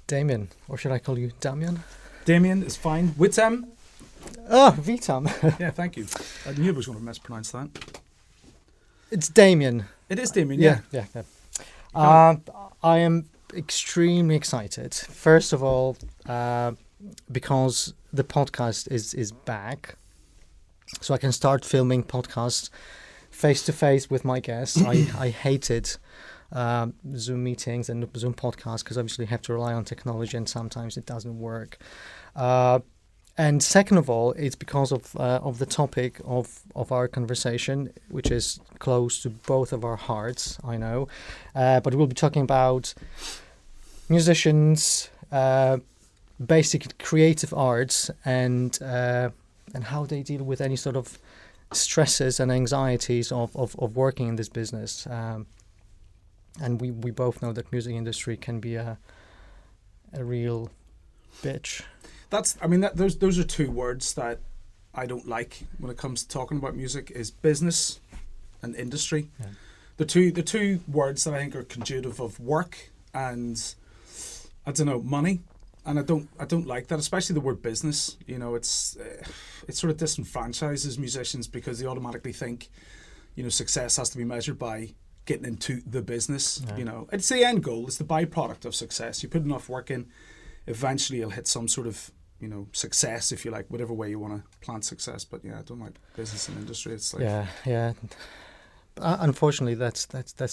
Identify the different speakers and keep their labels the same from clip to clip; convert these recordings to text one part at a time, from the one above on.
Speaker 1: Damian, or should I call you Damian?
Speaker 2: Damian is fine. Witam?
Speaker 1: Oh, Vitam.
Speaker 2: Yeah, thank you. I knew I was going to mispronounce that.
Speaker 1: It's Damian.
Speaker 2: It is Damian, yeah.
Speaker 1: Yeah. I am extremely excited. First of all, because the podcast is back, so I can start filming podcasts face to face with my guests. I hated Zoom meetings and Zoom podcasts because obviously you have to rely on technology and sometimes it doesn't work. And second of all, it's because of the topic of our conversation, which is close to both of our hearts, I know. But we'll be talking about musicians, basic creative arts, and how they deal with any sort of stresses and anxieties of working in this business. And we both know that music industry can be a real bitch.
Speaker 2: Those are two words that I don't like when it comes to talking about music, is business and industry. Yeah. The two words that I think are conjugative of work and money, and I don't like that, especially the word business. You know, it sort of disenfranchises musicians because they automatically think, success has to be measured by getting into the business. Yeah. It's the end goal, it's the byproduct of success. You put enough work in, eventually you'll hit some sort of success, if you like, whatever way you want to plant success. But yeah, I don't like business and industry. It's like
Speaker 1: yeah. Unfortunately, that's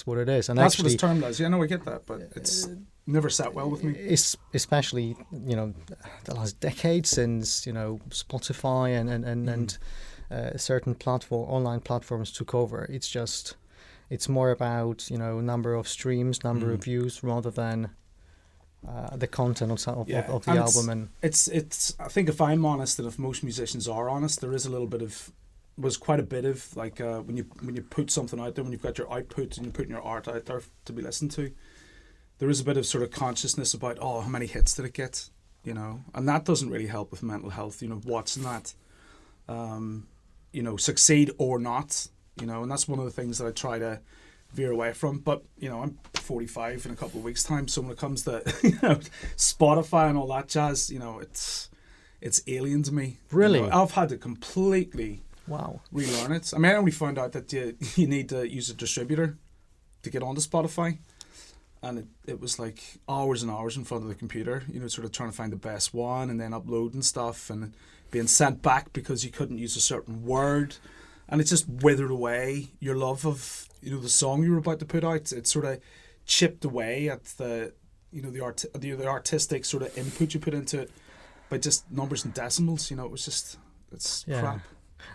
Speaker 1: what it is, and
Speaker 2: that's
Speaker 1: actually,
Speaker 2: what it's termed as. Yeah, no, I get that, but it's never sat well with me.
Speaker 1: Especially the last decade since Spotify and certain online platforms took over. It's more about number of streams, number of views, rather than the content of the album. And
Speaker 2: it's I think, if I'm honest, and if most musicians are honest, there is quite a bit of like when you put something out there, when you've got your output and you're putting your art out there to be listened to, there is a bit of sort of consciousness about how many hits did it get, and that doesn't really help with mental health. Watching that, succeed or not, and that's one of the things that I try to veer away from. But I'm 45 in a couple of weeks' time, so when it comes to Spotify and all that jazz, it's alien to me.
Speaker 1: Really,
Speaker 2: I've had to completely relearn it. I mean, I only found out that you need to use a distributor to get onto Spotify, and it was like hours and hours in front of the computer, sort of trying to find the best one, and then uploading stuff and being sent back because you couldn't use a certain word. And it just withered away your love of the song you were about to put out. It sort of chipped away at the the artistic sort of input you put into it by just numbers and decimals. It was just crap.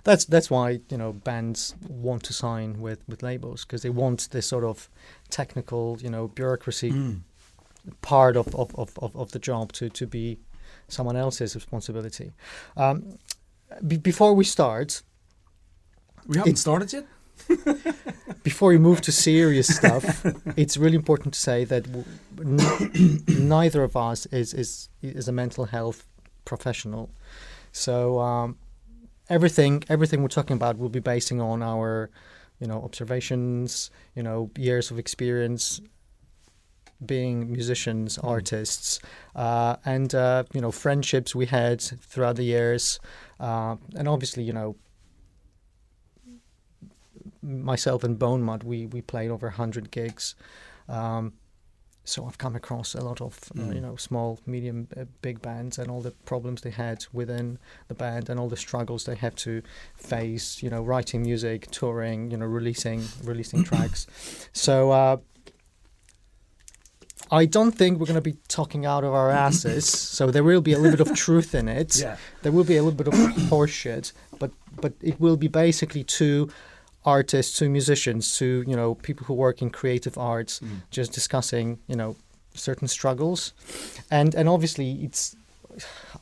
Speaker 1: That's why bands want to sign with labels, because they want this sort of technical bureaucracy part of the job to be someone else's responsibility. Before we start.
Speaker 2: We haven't started yet?
Speaker 1: Before we move to serious stuff, it's really important to say that neither of us is a mental health professional. So everything we're talking about will be basing on our observations, years of experience being musicians, artists, and friendships we had throughout the years, and obviously myself and Bone Mud, we played over 100 gigs, so I've come across a lot of small, medium, big bands, and all the problems they had within the band, and all the struggles they have to face, writing music, touring, releasing tracks. So I don't think we're going to be talking out of our asses, so there will be a little bit of truth in it.
Speaker 2: Yeah.
Speaker 1: There will be a little bit of horseshit, but it will be basically two artists, to musicians, to people who work in creative arts, just discussing certain struggles, and obviously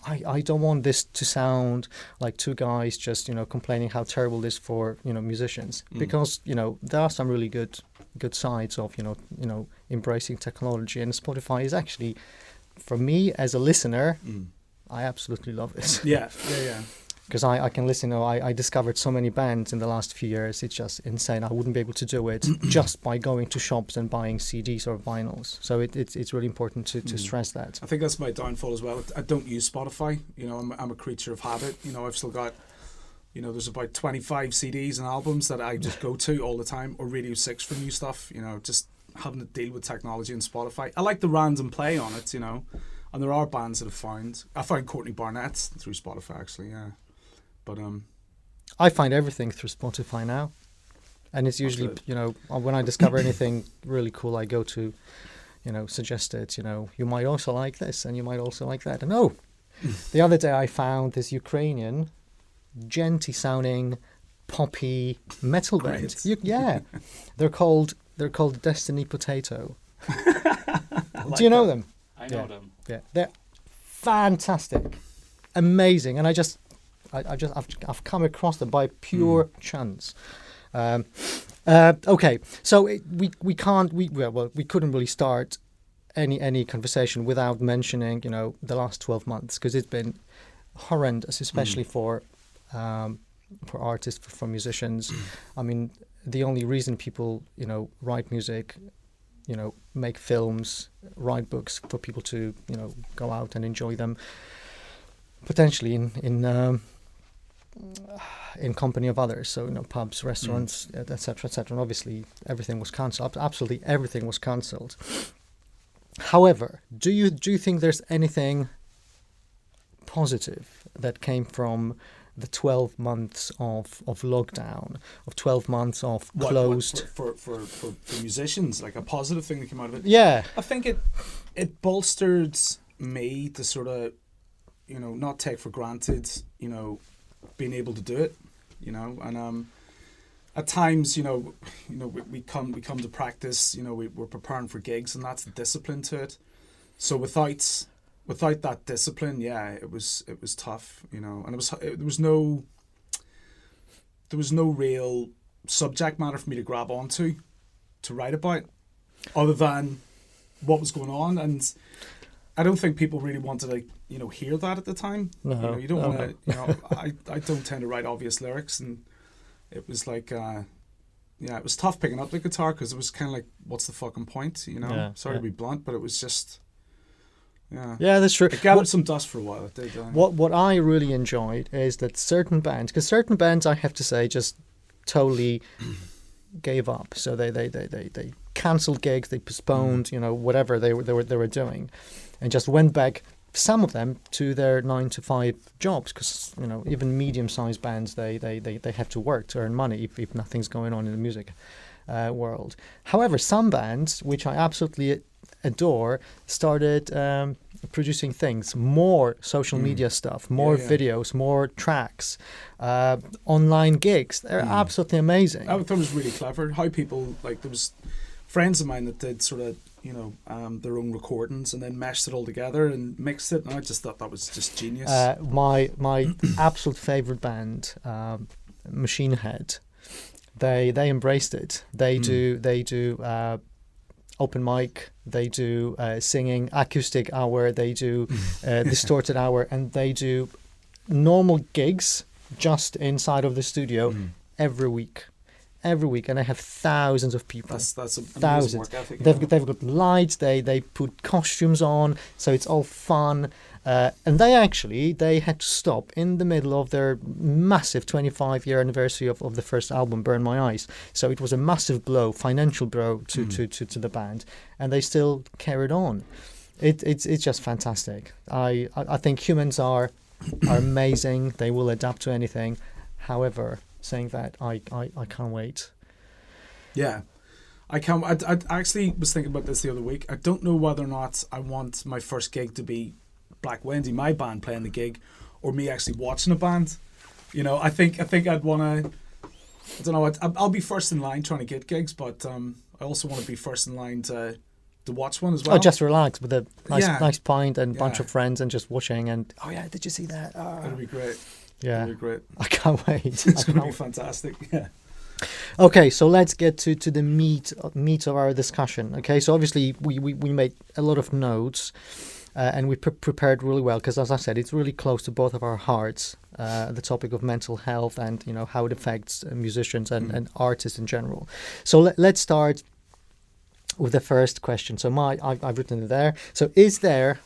Speaker 1: I don't want this to sound like two guys just complaining how terrible it is for musicians, because there are some really good sides of embracing technology, and Spotify is actually, for me as a listener, I absolutely love it.
Speaker 2: Yeah.
Speaker 1: because I can listen. I discovered so many bands in the last few years. It's just insane. I wouldn't be able to do it just by going to shops and buying CDs or vinyls. So it's really important to stress that.
Speaker 2: I think that's my downfall as well. I don't use Spotify. You know, I'm a creature of habit. You know, I've still got, you know, there's about 25 CDs and albums that I just go to all the time, or Radio 6 for new stuff. You know, just having to deal with technology and Spotify. I like the random play on it, you know, and there are bands that I found Courtney Barnett through Spotify actually, yeah. But
Speaker 1: I find everything through Spotify now, and it's usually, you know, when I discover anything really cool, I go to, you know, suggested, you know, you might also like this and you might also like that. And the other day I found this Ukrainian, genty sounding, poppy metal band. Yeah, they're called Destiny Potato. Do you know them?
Speaker 3: I know them.
Speaker 1: Yeah, they're fantastic, amazing, and I've come across them by pure chance. Okay, so we couldn't really start any conversation without mentioning, you know, the last 12 months, because it's been horrendous, especially for artists, for musicians. I mean, the only reason people, you know, write music, you know, make films, write books for people to, you know, go out and enjoy them, potentially in company of others. So, you know, pubs, restaurants, etc., etc. And obviously, everything was cancelled. Absolutely, everything was cancelled. However, do you think there's anything positive that came from the 12 months of lockdown, of 12 months of closed...
Speaker 2: For musicians, like a positive thing that came out of it?
Speaker 1: Yeah.
Speaker 2: I think it bolstered me to sort of, you know, not take for granted, you know, being able to do it, you know, and at times, you know, we come to practice, you know, we're preparing for gigs, and that's the discipline to it. So without that discipline, yeah, it was tough, you know, and there was no real subject matter for me to grab onto, to write about, other than what was going on, and I don't think people really wanted to, you know, hear that at the time.
Speaker 1: No,
Speaker 2: you know, you don't want to, you know, I don't tend to write obvious lyrics, and it was like, it was tough picking up the guitar, because it was kind of like, what's the fucking point, you know?
Speaker 1: Yeah,
Speaker 2: Sorry to be blunt, but it was just...
Speaker 1: Yeah, that's true.
Speaker 2: It gathered some dust for a while. It did.
Speaker 1: What I really enjoyed is that certain bands, because certain bands, I have to say, just totally gave up. So they cancelled gigs, they postponed, you know, whatever they were doing, and just went back. Some of them to their 9-to-5 jobs, because, you know, even medium-sized bands they have to work to earn money if nothing's going on in the music world. However, some bands, which I absolutely adore, started producing things, more social media stuff, more videos, more tracks, online gigs. They're absolutely amazing.
Speaker 2: I thought it was really clever how people, like, there was friends of mine that did sort of, you know, their own recordings and then meshed it all together and mixed it, and I just thought that was just genius.
Speaker 1: My absolute favorite band, Machine Head, they embraced it. They do open mic, they do singing, acoustic hour, they do distorted hour, and they do normal gigs just inside of the studio every week, and they have thousands of people.
Speaker 2: That's
Speaker 1: thousands.
Speaker 2: Work ethic,
Speaker 1: They've got lights, they put costumes on, so it's all fun. And they had to stop in the middle of their massive 25-year anniversary of the first album, Burn My Eyes. So it was a massive blow, financial blow to the band, and they still carried on. It's just fantastic. I think humans are amazing. They will adapt to anything. However, saying that, I can't wait.
Speaker 2: Yeah. I actually was thinking about this the other week. I don't know whether or not I want my first gig to be Black Wendy, my band, playing the gig, or me actually watching a band. You know, I think I'd want to, I don't know, I'll be first in line trying to get gigs, but I also want to be first in line to watch one as well.
Speaker 1: Oh, just relax with a nice pint and bunch of friends and just watching, and did you see that?
Speaker 2: It'll be great.
Speaker 1: Yeah.
Speaker 2: It'll be great.
Speaker 1: I can't wait.
Speaker 2: It's going to be fantastic. Yeah.
Speaker 1: Okay, so let's get to the meat of our discussion. Okay, so obviously we made a lot of notes. and we prepared really well because, as I said, it's really close to both of our hearts. The topic of mental health and how it affects musicians and artists in general. So let's start with the first question. So I've written it there. So is there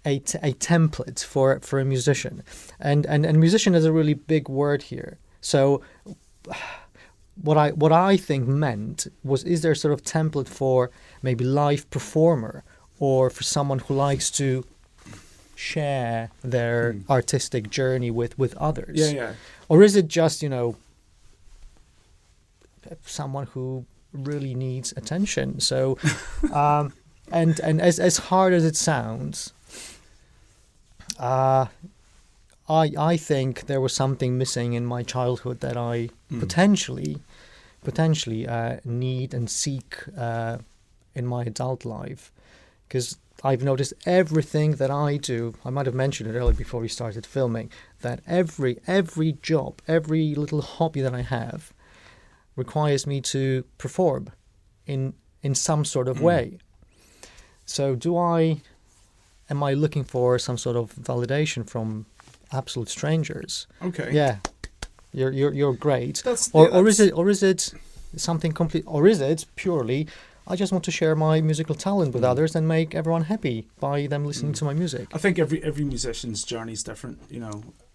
Speaker 1: a template for a musician? And musician is a really big word here. So what I think meant was, is there sort of template for maybe live performer or for someone who likes to share their artistic journey with others?
Speaker 2: Yeah.
Speaker 1: Or is it just, someone who really needs attention? So, and as hard as it sounds, I think there was something missing in my childhood that I potentially need and seek in my adult life, because I've noticed everything that I do. I might have mentioned it earlier before we started filming, that every job, every little hobby that I have requires me to perform in some sort of way. So am I looking for some sort of validation from absolute strangers?
Speaker 2: Okay.
Speaker 1: Yeah. You're great. Or is it something complete, or is it purely I just want to share my musical talent with others and make everyone happy by them listening to my music?
Speaker 2: I think every musician's journey is different.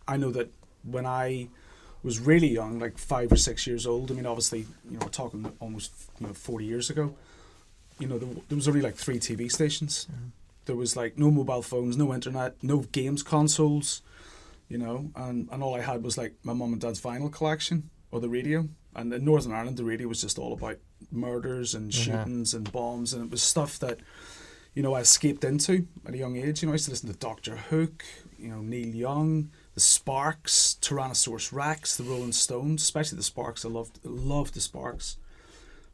Speaker 2: I know that when I was really young, like 5 or 6 years old, I mean, obviously, we're talking almost 40 years ago, there was only like 3 TV stations. There was like no mobile phones, no internet, no games consoles, and all I had was like my mum and dad's vinyl collection or the radio. And in Northern Ireland, the radio was just all about murders and shootings and bombs, and it was stuff that, I escaped into at a young age. I used to listen to Dr. Hook, Neil Young, the Sparks, Tyrannosaurus Rex, the Rolling Stones, especially the Sparks. I loved the Sparks.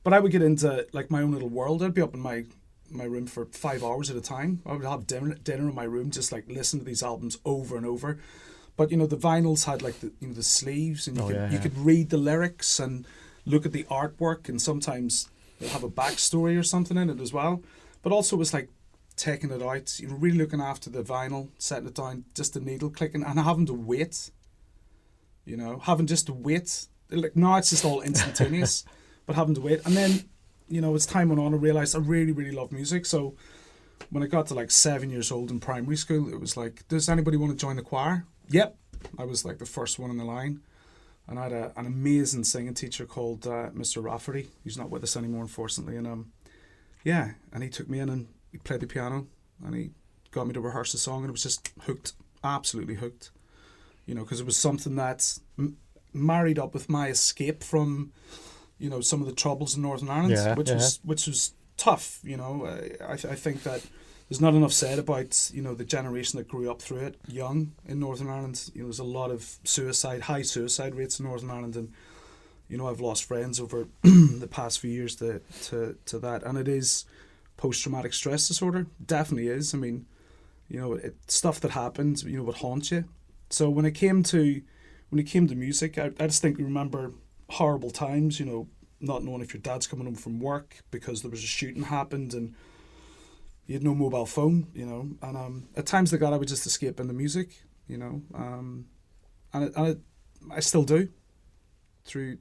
Speaker 2: But I would get into like my own little world. I'd be up in my room for 5 hours at a time. I would have dinner in my room, just like listen to these albums over and over. But the vinyls had like the sleeves, and you could read the lyrics and look at the artwork, and sometimes they'll have a backstory or something in it as well. But also it was like taking it out, really looking after the vinyl, setting it down, just the needle clicking, and having to wait. Having just to wait. Like now it's just all instantaneous, but having to wait. And then, as time went on, I realised I really, really love music. So when I got to like 7 years old in primary school, it was like, does anybody want to join the choir? Yep. I was like the first one in the line. And I had an amazing singing teacher called Mr. Rafferty. He's not with us anymore, unfortunately. And and he took me in and he played the piano and he got me to rehearse the song, and it was just hooked, absolutely hooked. Because it was something that's married up with my escape from, some of the troubles in Northern Ireland, which was tough. I think that there's not enough said about, the generation that grew up through it young in Northern Ireland. There's a lot of high suicide rates in Northern Ireland, and, I've lost friends over the past few years to that. And it is post-traumatic stress disorder. Definitely is. I mean, stuff that happened, would haunt you. So when it came to music, I just think we remember horrible times, not knowing if your dad's coming home from work because there was a shooting happened, and you had no mobile phone, and at times like that I would just escape into music, and I still do through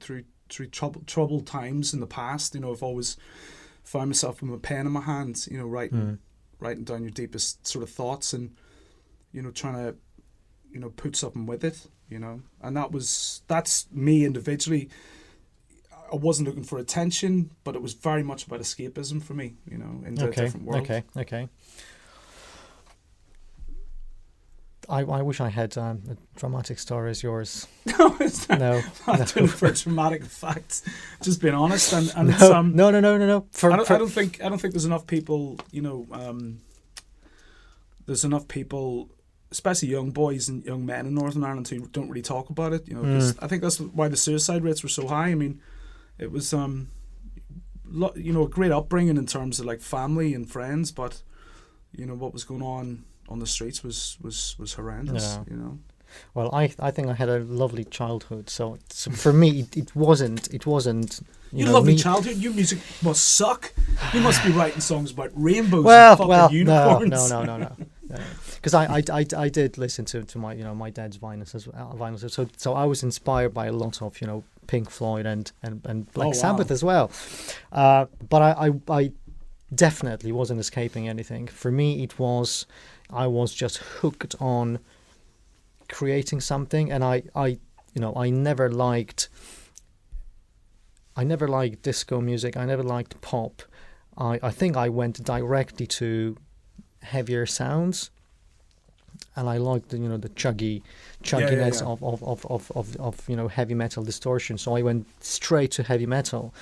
Speaker 2: troubled times in the past. I've always found myself with a pen in my hand, writing down your deepest sort of thoughts, and trying to put something with it, and that's me individually. I wasn't looking for attention, but it was very much about escapism for me, into a different world.
Speaker 1: Okay. I wish I had a dramatic story as yours.
Speaker 2: No, it's not.
Speaker 1: No.
Speaker 2: I'm doing it for a dramatic fact. Just being honest, and
Speaker 1: no,
Speaker 2: it's
Speaker 1: no.
Speaker 2: I don't think there's enough people. There's enough people, especially young boys and young men in Northern Ireland, who don't really talk about it. 'Cause I think that's why the suicide rates were so high. I mean, it was a great upbringing in terms of like family and friends, but what was going on the streets was horrendous.
Speaker 1: Well, I think I had a lovely childhood. So for me, it wasn't.
Speaker 2: You
Speaker 1: know,
Speaker 2: lovely
Speaker 1: me.
Speaker 2: childhood. Your music must suck. You must be writing songs about rainbows
Speaker 1: Well,
Speaker 2: and fucking unicorns.
Speaker 1: no. Because I did listen to my my dad's vinyls. So I was inspired by a lot of Pink Floyd and Black Sabbath as well. But I definitely wasn't escaping anything. For me, I was just hooked on creating something, and I never liked disco music. I never liked pop. I think I went directly to heavier sounds, and I liked the chugginess of heavy metal distortion. So I went straight to heavy metal,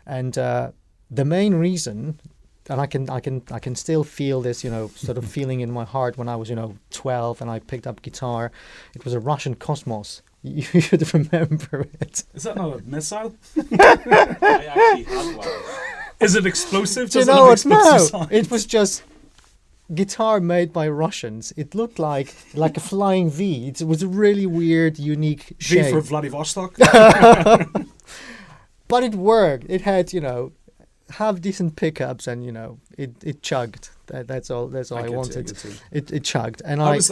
Speaker 1: and the main reason, and I can still feel this sort of feeling in my heart when I was 12 and I picked up guitar. It was a Russian Cosmos. You should remember it.
Speaker 2: Is that not a missile?
Speaker 3: I actually had one.
Speaker 2: Is it explosive?
Speaker 1: Do you know what? No, it was just guitar made by Russians. It looked like a flying V. It was a really weird, unique shape.
Speaker 2: V for Vladivostok.
Speaker 1: But it worked. It had have decent pickups, and it chugged. That's all I wanted. It chugged, and I was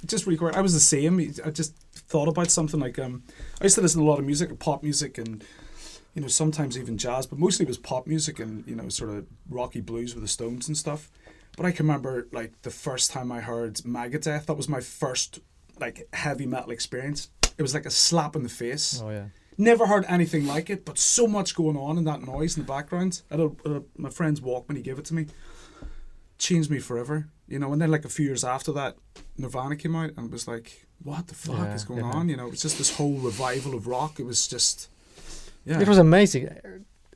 Speaker 2: just really quick. I was the same. I just thought about something like I used to listen to a lot of music, pop music, and sometimes even jazz, but mostly it was pop music and sort of rocky blues with the Stones and stuff. But I can remember like the first time I heard Megadeth. That was my first like heavy metal experience. It was like a slap in the face.
Speaker 1: Oh yeah.
Speaker 2: Never heard anything like it, but so much going on in that noise in the background. My friend's Walkman, he gave it to me. Changed me forever, And then like a few years after that, Nirvana came out, and it was like, what the fuck is going on? It was just this whole revival of rock. It was just,
Speaker 1: It was amazing.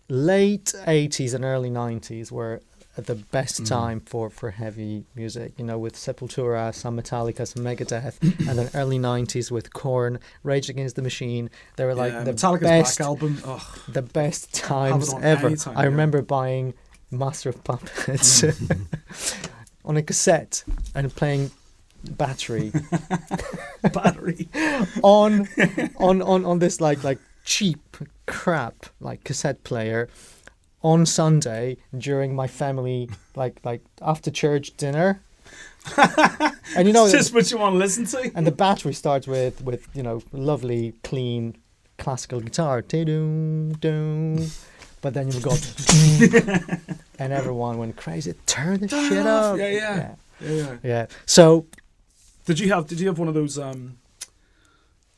Speaker 1: Late 80s and early 90s were the best time for heavy music, with Sepultura, some Metallica, some Megadeth, and then early 90s with Korn, Rage Against the Machine. They were like the
Speaker 2: Metallica's
Speaker 1: best
Speaker 2: Black Album.
Speaker 1: the best times ever.
Speaker 2: Anytime,
Speaker 1: I remember buying Master of Puppets on a cassette and playing Battery on this like cheap crap like cassette player on Sunday during my family like after church dinner. And
Speaker 2: it's just what you want to listen to.
Speaker 1: And the Battery starts with lovely clean classical guitar, but then you've got and everyone went crazy. Turn the shit up. Yeah. So
Speaker 2: did you have one of those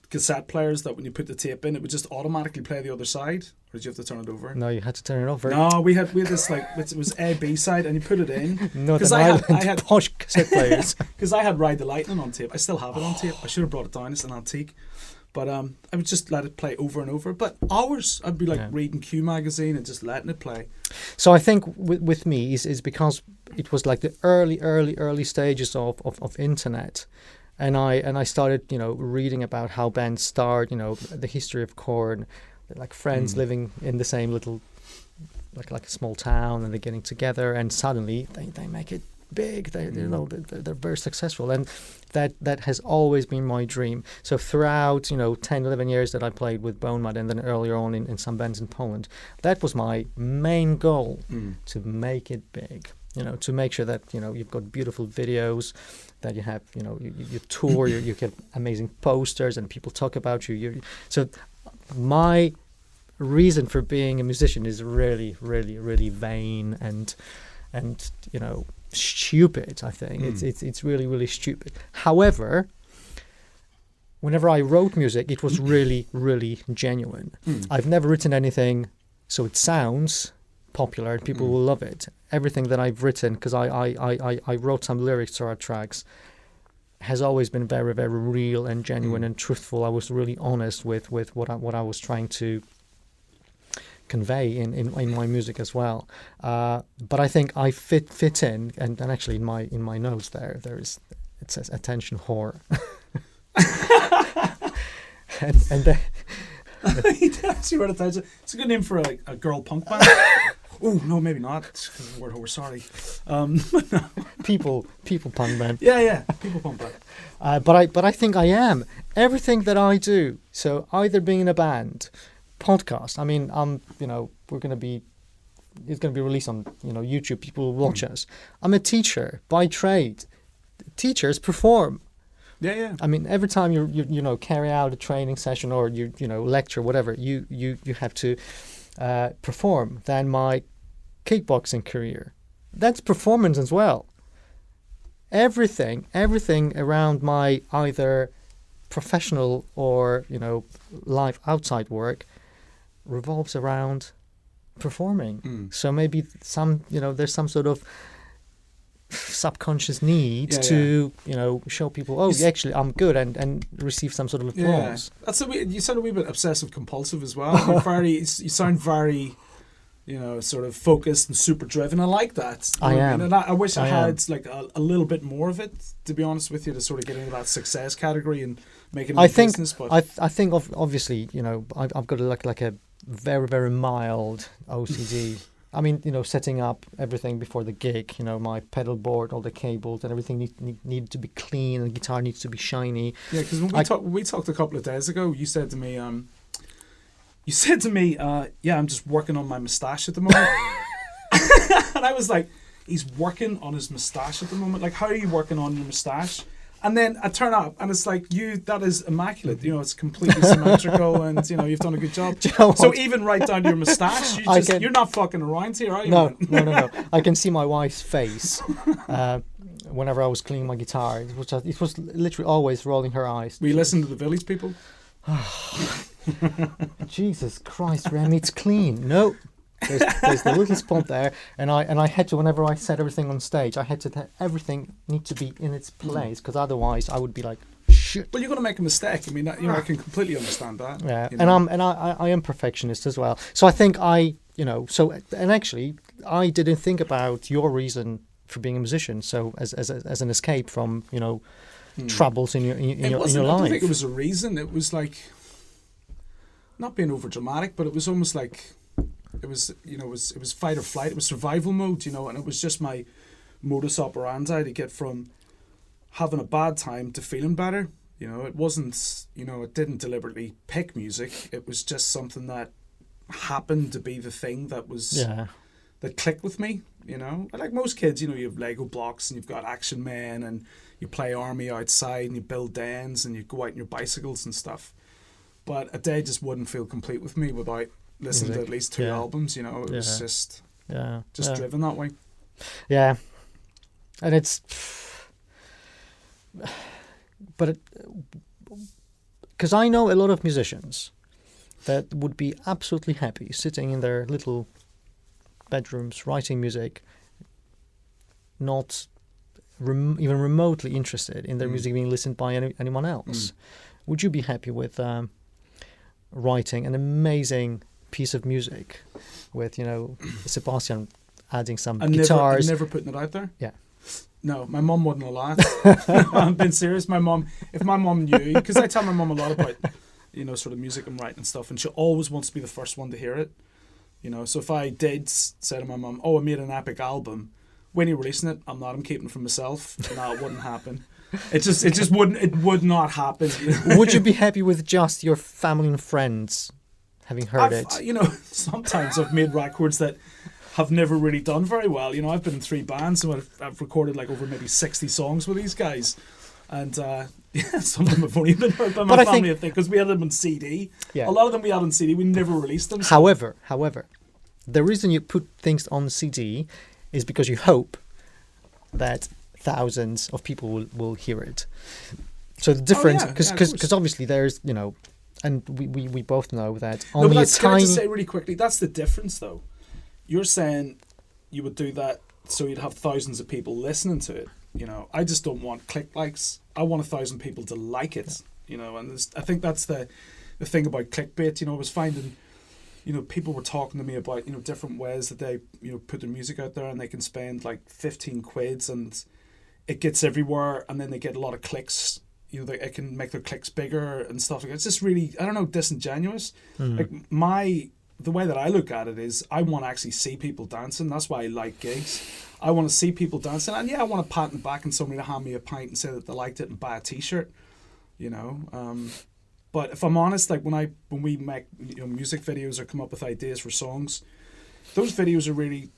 Speaker 2: cassette players that when you put the tape in, it would just automatically play the other side, or did you have to turn it over?
Speaker 1: No, you had to turn it over.
Speaker 2: No, we had this like it was A B side, and you put it in.
Speaker 1: Northern Ireland posh cassette players.
Speaker 2: Because I had Ride the Lightning on tape. I still have it on tape. I should have brought it down. It's an antique. But I would just let it play over and over. But hours, I'd be like reading Q magazine and just letting it play.
Speaker 1: So I think with me is because it was like the early stages of internet. And I started, reading about how bands start, the history of Korn, like friends living in the same little, like a small town, and they're getting together, and suddenly they make it big. They're very successful, and that has always been my dream. So throughout 10, 11 years that I played with Bone Mud, and then earlier on in some bands in Poland, that was my main goal, to make it big. To make sure that you've got beautiful videos, that you have you tour, you get amazing posters, and people talk about you. So my reason for being a musician is really, really, really vain and stupid. I think it's really, really stupid. However, whenever I wrote music, it was really, really genuine. I've never written anything so it sounds popular and people will love it. Everything that I've written, because I wrote some lyrics to our tracks, has always been very, very real and genuine and truthful. I was really honest with what I was trying to convey in my music as well. But I think I fit in, and actually in my notes there it says attention whore. and
Speaker 2: That's your attention. It's a good name for a girl punk band. Oh no, maybe not. Because of the word whore. Sorry.
Speaker 1: People punk band.
Speaker 2: Yeah. People punk band.
Speaker 1: But I think I am. Everything that I do, so either being in a band, podcast. I mean, it's going to be released on YouTube. People will watch us. I'm a teacher by trade. Teachers perform.
Speaker 2: Yeah.
Speaker 1: I mean, every time you carry out a training session or you lecture, whatever, you have to perform. Then my kickboxing career, that's performance as well. Everything around my either professional or life outside work revolves around performing. So maybe there's some sort of subconscious need to show people, actually I'm good, and receive some sort of applause.
Speaker 2: That's you sound a wee bit obsessive compulsive as well. You sound very sort of focused and super driven. I like that.
Speaker 1: I am.
Speaker 2: And I wish I had like a little bit more of it, to be honest with you, to sort of get into that success category and make it a business. But
Speaker 1: I think obviously I've got like a very, very mild OCD. I mean, setting up everything before the gig, my pedal board, all the cables and everything need to be clean, and the guitar needs to be shiny. Yeah,
Speaker 2: because when we talked a couple of days ago, you said to me, I'm just working on my moustache at the moment. And I was like, he's working on his moustache at the moment? Like, how are you working on your moustache? And then I turn up and it's like, that is immaculate. It's completely symmetrical and, you've done a good job. So even right down to your moustache, you're not fucking around here, are you?
Speaker 1: No. I can see my wife's face whenever I was cleaning my guitar. It was literally always rolling her eyes.
Speaker 2: Were you listening to the Village People?
Speaker 1: Jesus Christ, Remi, it's clean. No. There's the little spot there, and I had to, whenever I set everything on stage, I had to everything need to be in its place, because otherwise I would be like, shit.
Speaker 2: Well, you're going to make a mistake. I mean, I can completely understand that.
Speaker 1: Yeah, I am perfectionist as well. So I think actually I didn't think about your reason for being a musician. So as an escape from troubles in your life.
Speaker 2: I don't think it was a reason. It was like, not being over dramatic, but it was almost like. It was fight or flight. It was survival mode, and it was just my modus operandi to get from having a bad time to feeling better. It wasn't, it didn't deliberately pick music. It was just something that happened to be the thing that was that clicked with me. Like most kids, you have Lego blocks and you've got Action Men and you play army outside and you build dens and you go out on your bicycles and stuff. But a day just wouldn't feel complete with me without listening to at least 2 albums. It was just driven that way.
Speaker 1: Yeah, and it's, but because I know a lot of musicians that would be absolutely happy sitting in their little bedrooms writing music, not even remotely interested in their music being listened by anyone else. Would you be happy with writing an amazing piece of music with Sebastian adding some guitars?
Speaker 2: Never putting it out there?
Speaker 1: Yeah.
Speaker 2: No, my mum wouldn't allow it. I'm being serious. If my mum knew, because I tell my mum a lot about sort of music I'm writing and stuff, and she always wants to be the first one to hear it. So if I did say to my mum, I made an epic album, when are you releasing it? I'm keeping it for myself. No, it wouldn't happen. It would not happen.
Speaker 1: Would you be happy with just your family and friends having heard it?
Speaker 2: Sometimes I've made records that have never really done very well. I've been in 3 bands and I've recorded like over maybe 60 songs with these guys. And some of them have only been heard by my family, I think, because we had them on CD. Yeah. A lot of them we had on CD, we never released them. So.
Speaker 1: However, the reason you put things on CD is because you hope that thousands of people will hear it. So the difference, because obviously there's, and we both know that only a tiny...
Speaker 2: Can I just say really quickly, that's the difference though. You're saying you would do that so you'd have thousands of people listening to it. I just don't want click likes. I want 1,000 people to like it. And I think that's the thing about clickbait. I was finding, people were talking to me about, different ways that they, put their music out there and they can spend like 15 quids and it gets everywhere and then they get a lot of clicks. It can make their clicks bigger and stuff like that. It's just really, I don't know, disingenuous. Like the way that I look at it is I want to actually see people dancing. That's why I like gigs. I want to see people dancing, and yeah, I want to pat in the back and somebody to hand me a pint and say that they liked it and buy a T-shirt, you know. But if I'm honest, like when we make music videos or come up with ideas for songs, those videos are really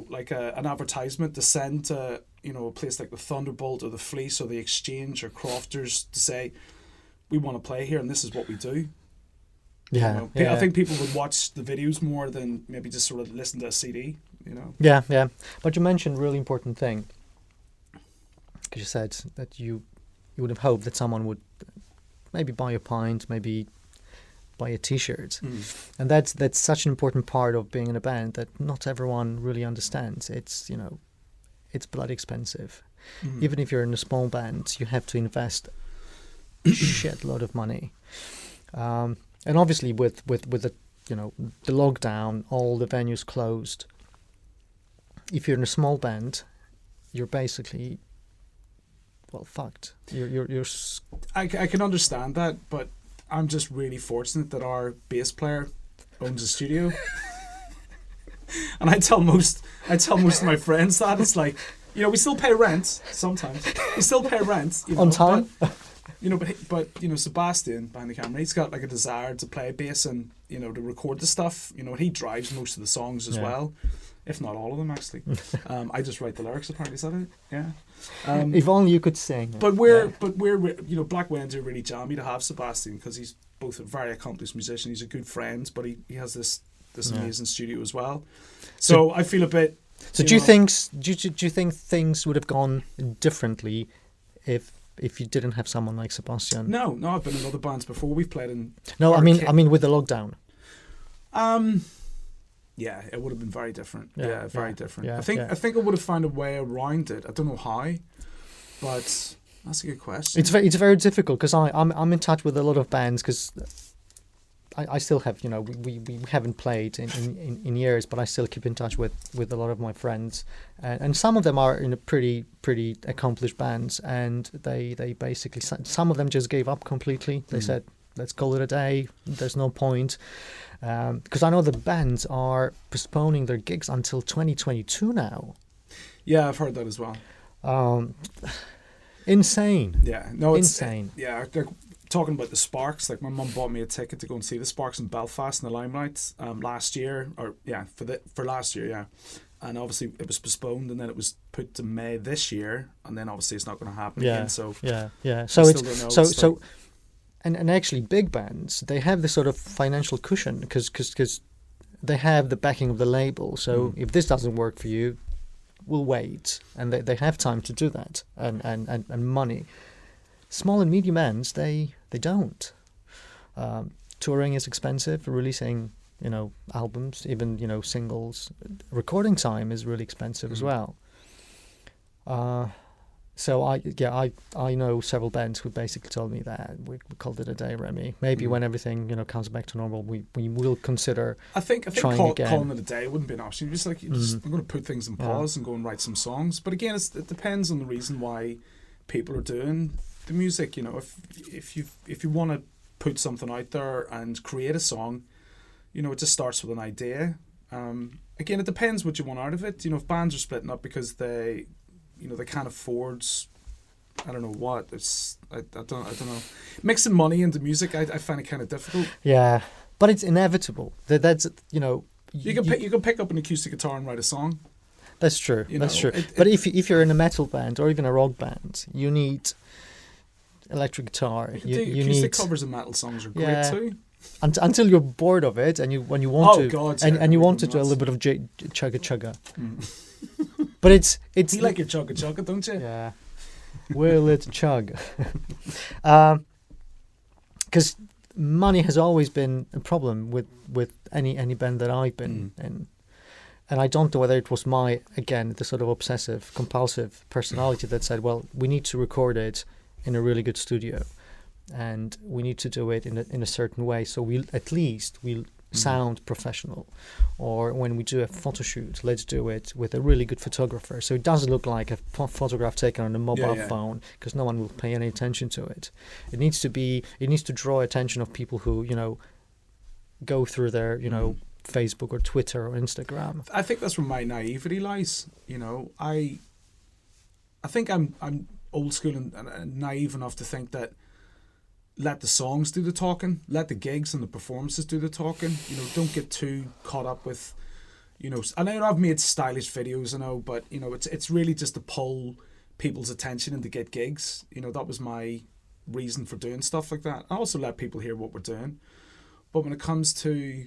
Speaker 2: like an advertisement to send to a place like the Thunderbolt or the Fleece or the Exchange or Crofters to say we want to play here and this is what we do.
Speaker 1: Yeah,
Speaker 2: I think people would watch the videos more than maybe just sort of listen to a CD.
Speaker 1: Yeah. But you mentioned a really important thing, because you said that you would have hoped that someone would maybe buy a pint, maybe buy a T-shirt, and that's such an important part of being in a band that not everyone really understands. It's it's bloody expensive. Even if you're in a small band, you have to invest a shitload of money. And obviously with the the lockdown, all the venues closed. If you're in a small band, you're basically fucked.
Speaker 2: I can understand that, but I'm just really fortunate that our bass player owns a studio. And I tell most of my friends that it's like, we still pay rent sometimes. We still pay rent
Speaker 1: on time.
Speaker 2: But Sebastian behind the camera, he's got like a desire to play bass and to record the stuff. He drives most of the songs as well, if not all of them actually. I just write the lyrics. Apparently, is that it? Yeah.
Speaker 1: If only you could sing.
Speaker 2: But we're Black Wendy are really jammy to have Sebastian, because he's both a very accomplished musician. He's a good friend, but he has this amazing studio as well. So I feel a bit.
Speaker 1: So do you think things would have gone differently if you didn't have someone like Sebastian?
Speaker 2: No, I've been in other bands before. We've played in.
Speaker 1: No, I mean with the lockdown.
Speaker 2: Yeah, it would have been very different. Very different.
Speaker 1: Yeah,
Speaker 2: I think I would have found a way around it. I don't know how, but that's a good question.
Speaker 1: It's very difficult, because I'm in touch with a lot of bands, because I still have we haven't played in years, but I still keep in touch with a lot of my friends, and some of them are in a pretty accomplished bands, and they basically, some of them just gave up completely. They said, let's call it a day. There's no point. Because I know the bands are postponing their gigs until 2022 now.
Speaker 2: Yeah, I've heard that as well.
Speaker 1: Insane.
Speaker 2: Yeah, no, it's
Speaker 1: insane.
Speaker 2: Yeah, they're talking about the Sparks. Like, my mum bought me a ticket to go and see the Sparks in Belfast in the Limelight last year, for last year, yeah. And obviously it was postponed, and then it was put to May this year, and then obviously it's not going to happen again. So
Speaker 1: yeah. So And actually, big bands, they have this sort of financial cushion, because they have the backing of the label. So if this doesn't work for you, we'll wait. And they have time to do that, and money. Small and medium bands, they don't. Touring is expensive. Releasing, albums, even, singles. Recording time is really expensive as well. So I know several bands who basically told me that we called it a day, Remi. Maybe when everything comes back to normal, we will consider.
Speaker 2: I think
Speaker 1: trying again.
Speaker 2: Calling it a day wouldn't be an option. Just like I'm going to put things in pause and go and write some songs. But again, it depends on the reason why people are doing the music. If you want to put something out there and create a song, it just starts with an idea. Again, it depends what you want out of it. If bands are splitting up because they can't afford, I don't know what. I don't know. Mixing money into music, I find it kind of difficult.
Speaker 1: Yeah, but it's inevitable. That's
Speaker 2: You can pick up an acoustic guitar and write a song.
Speaker 1: That's true. That's true. But if you're in a metal band or even a rock band, you need electric guitar. You
Speaker 2: acoustic
Speaker 1: need
Speaker 2: covers of metal songs are great too.
Speaker 1: Until you're bored of it, and when you want and you want to do a little bit of chugga chugga. But it's
Speaker 2: you like your chugga chugga, don't you?
Speaker 1: Yeah. Will it chug? Because money has always been a problem with any band that I've been in. And I don't know whether it was the sort of obsessive, compulsive personality that said, well, we need to record it in a really good studio, and we need to do it in a certain way, so we'll sound professional. Or when we do a photo shoot, let's do it with a really good photographer, so it doesn't look like a photograph taken on a mobile phone, because no one will pay any attention to it. It needs to draw attention of people who go through their Facebook or Twitter or Instagram.
Speaker 2: I think that's where my naivety lies. You know, I think I'm old school and naive enough to think that let the songs do the talking, let the gigs and the performances do the talking. You know, don't get too caught up with, you know, and I know I've made stylish videos, I know, but you know, it's really just to pull people's attention and to get gigs. You know, that was my reason for doing stuff like that. I also let people hear what we're doing. But when it comes to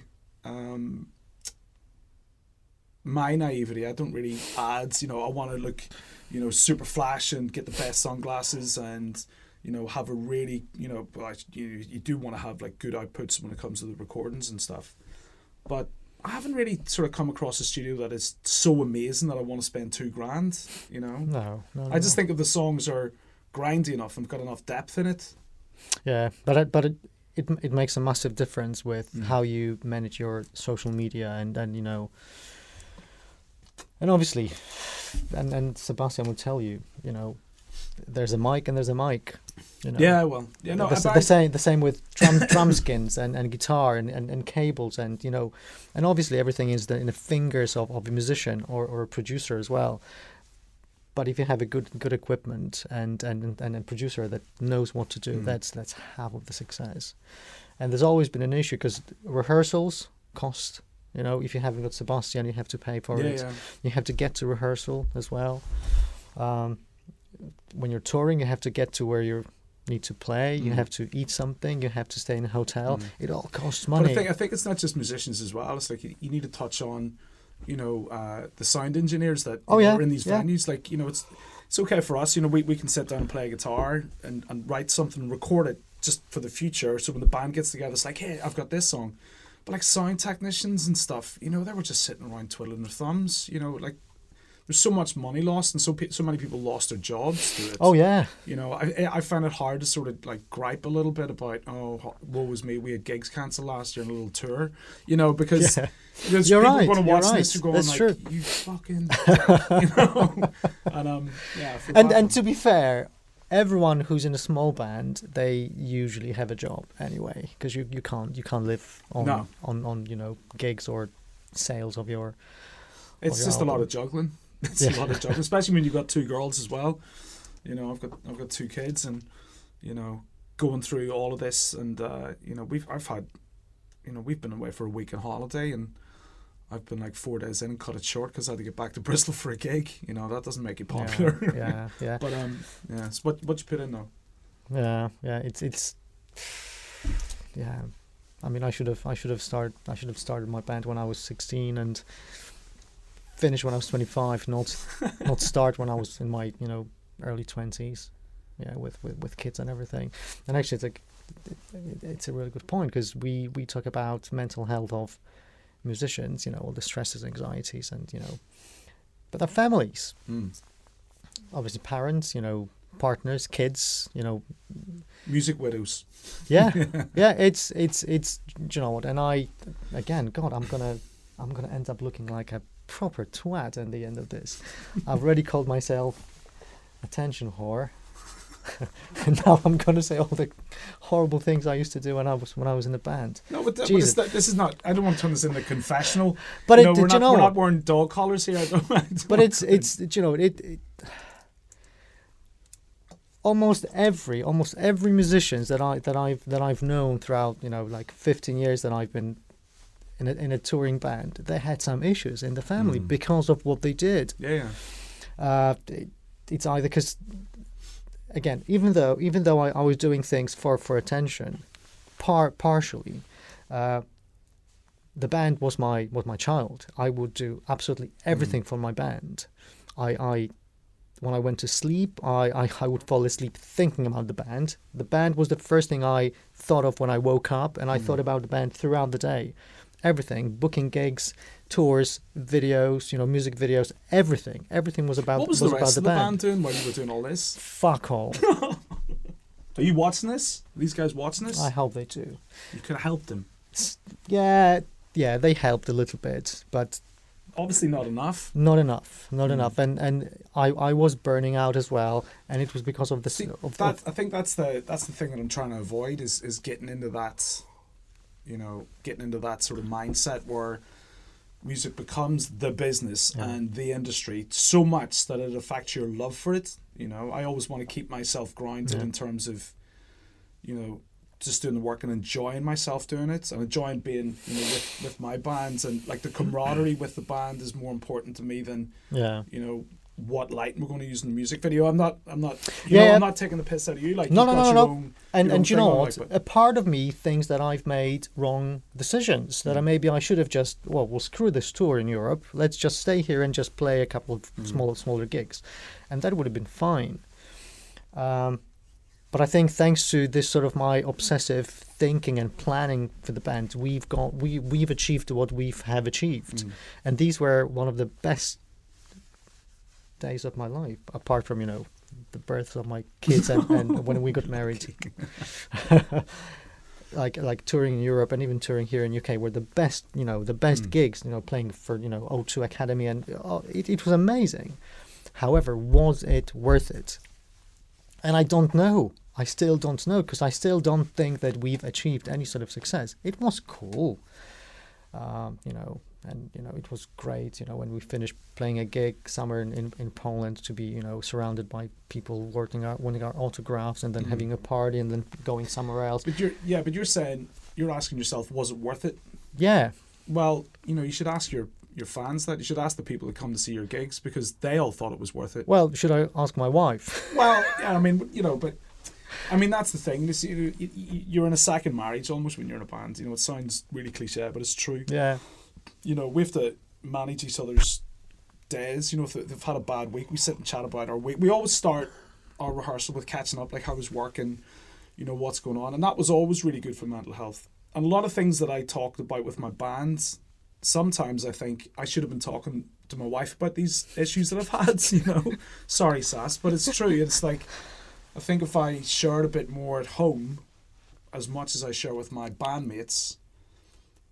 Speaker 2: my naivety, I don't really ads, you know, I want to look, you know, super flash and get the best sunglasses and, you know, have a really, you know, you do want to have like good outputs when it comes to the recordings and stuff. But I haven't really sort of come across a studio that is so amazing that I want to spend $2,000, you know?
Speaker 1: No.
Speaker 2: I just think if the songs are grindy enough and got enough depth in it.
Speaker 1: Yeah, but it makes a massive difference with how you manage your social media and you know, and obviously, and Sebastian will tell you, you know, there's a mic and there's a mic. You know.
Speaker 2: Yeah, well, yeah, no,
Speaker 1: the same with drum skins and guitar and cables and you know, and obviously everything is in the fingers of a musician or a producer as well. But if you have a good equipment and a producer that knows what to do, that's half of the success. And there's always been an issue because rehearsals cost. You know, if you haven't got Sebastian, you have to pay for it. Yeah. You have to get to rehearsal as well. When you're touring, you have to get to where you need to play. You have to eat something. You have to stay in a hotel. It all costs money.
Speaker 2: But I think it's not just musicians as well. It's like you need to touch on, you know, the sound engineers that are in these venues. Like, you know, it's okay for us. You know, we can sit down and play a guitar and write something and record it just for the future. So when the band gets together, it's like, hey, I've got this song. But like sound technicians and stuff, you know, they were just sitting around twiddling their thumbs. You know, like there's so much money lost and so many people lost their jobs through it.
Speaker 1: Oh yeah.
Speaker 2: You know, I find it hard to sort of like gripe a little bit about, oh, woe was me, we had gigs cancelled last year on a little tour. You know, because there's
Speaker 1: you're
Speaker 2: people
Speaker 1: right.
Speaker 2: going to watch this who are going
Speaker 1: That's
Speaker 2: like,
Speaker 1: true.
Speaker 2: you fucking, you know, and yeah.
Speaker 1: And to be fair, everyone who's in a small band, they usually have a job anyway, because you can't live on you know, gigs or sales of your.
Speaker 2: It's just album. A lot of juggling. It's a lot of juggling, especially when you've got 2 girls as well. You know, I've got 2 kids, and you know, going through all of this, and you know, we've been away for a week on holiday, and I've been like 4 days in and cut it short because I had to get back to Bristol for a gig. You know, that doesn't make you popular.
Speaker 1: Yeah.
Speaker 2: But yeah. So what you put in though?
Speaker 1: Yeah. It's yeah. I mean, I should have started my band when I was 16 and finish when I was 25. Not start when I was in my, you know, early 20s. Yeah, with kids and everything. And actually, it's like it's a really good point because we talk about mental health of musicians, you know, all the stresses, anxieties, and you know, but they're families. Obviously, parents, you know, partners, kids, you know,
Speaker 2: music widows.
Speaker 1: Yeah. It's you know what? And I, again, God, I'm gonna end up looking like a proper twat at the end of this. I've already called myself attention whore. And now I'm going to say all the horrible things I used to do when I was in the band.
Speaker 2: No, but this is not. I don't want to turn this into a confessional.
Speaker 1: But
Speaker 2: we're not wearing dog collars here.
Speaker 1: But it's you know it almost every musician that I've known throughout, you know, like 15 years that I've been in a touring band, they had some issues in the family because of what they did.
Speaker 2: Yeah.
Speaker 1: It's either because, again, even though I was doing things for attention, partially, the band was my child. I would do absolutely everything for my band. I when I went to sleep, I would fall asleep thinking about the band. The band was the first thing I thought of when I woke up, and I thought about the band throughout the day. Everything, booking gigs, tours, videos, you know, music videos, everything was about.
Speaker 2: What was the rest of the band doing while you were doing all this?
Speaker 1: Fuck all.
Speaker 2: Are you watching this? Are these guys watching this?
Speaker 1: I hope they do.
Speaker 2: You could have helped them.
Speaker 1: Yeah, they helped a little bit, but
Speaker 2: obviously not enough.
Speaker 1: Not enough, and I was burning out as well, and it was because of this.
Speaker 2: I think that's the thing that I'm trying to avoid is getting into that you know, getting into that sort of mindset where music becomes the business and the industry so much that it affects your love for it. You know, I always want to keep myself grounded in terms of, you know, just doing the work and enjoying myself doing it, and enjoying being, you know, with my bands, and like the camaraderie with the band is more important to me than you know, what lighting we're going to use in the music video. I'm not I'm not taking the piss out of you. Like,
Speaker 1: no,
Speaker 2: you've got your own,
Speaker 1: and you
Speaker 2: thing
Speaker 1: know
Speaker 2: on,
Speaker 1: what?
Speaker 2: like,
Speaker 1: A part of me thinks that I've made wrong decisions. That maybe I should have just, well, screw this tour in Europe. Let's just stay here and just play a couple of smaller gigs, and that would have been fine. But I think thanks to this sort of my obsessive thinking and planning for the band, we've achieved what we have achieved, and these were one of the best days of my life, apart from, you know, the births of my kids and when we got married. like touring in Europe and even touring here in UK were the best, you know, the best gigs, you know, playing for, you know, O2 Academy, and it was amazing. However, was it worth it? And I don't know. I still don't know, because I still don't think that we've achieved any sort of success. It was cool, you know, and, you know, it was great, you know, when we finished playing a gig somewhere in Poland, to be, you know, surrounded by people winning our autographs, and then having a party, and then going somewhere else.
Speaker 2: But you're saying, you're asking yourself, was it worth it?
Speaker 1: Yeah.
Speaker 2: Well, you know, you should ask your fans that. You should ask the people that come to see your gigs, because they all thought it was worth it.
Speaker 1: Well, should I ask my wife?
Speaker 2: Well, yeah, I mean, you know, but I mean, that's the thing. You see, you're in a second marriage almost when you're in a band. You know, it sounds really cliche, but it's true.
Speaker 1: Yeah.
Speaker 2: You know, we have to manage each other's days. You know, if they've had a bad week, we sit and chat about our week. We always start our rehearsal with catching up, like how was working, you know, what's going on. And that was always really good for mental health. And a lot of things that I talked about with my bands, sometimes I think I should have been talking to my wife about these issues that I've had, you know. Sorry, Sass, but it's true. It's like, I think if I shared a bit more at home, as much as I share with my bandmates,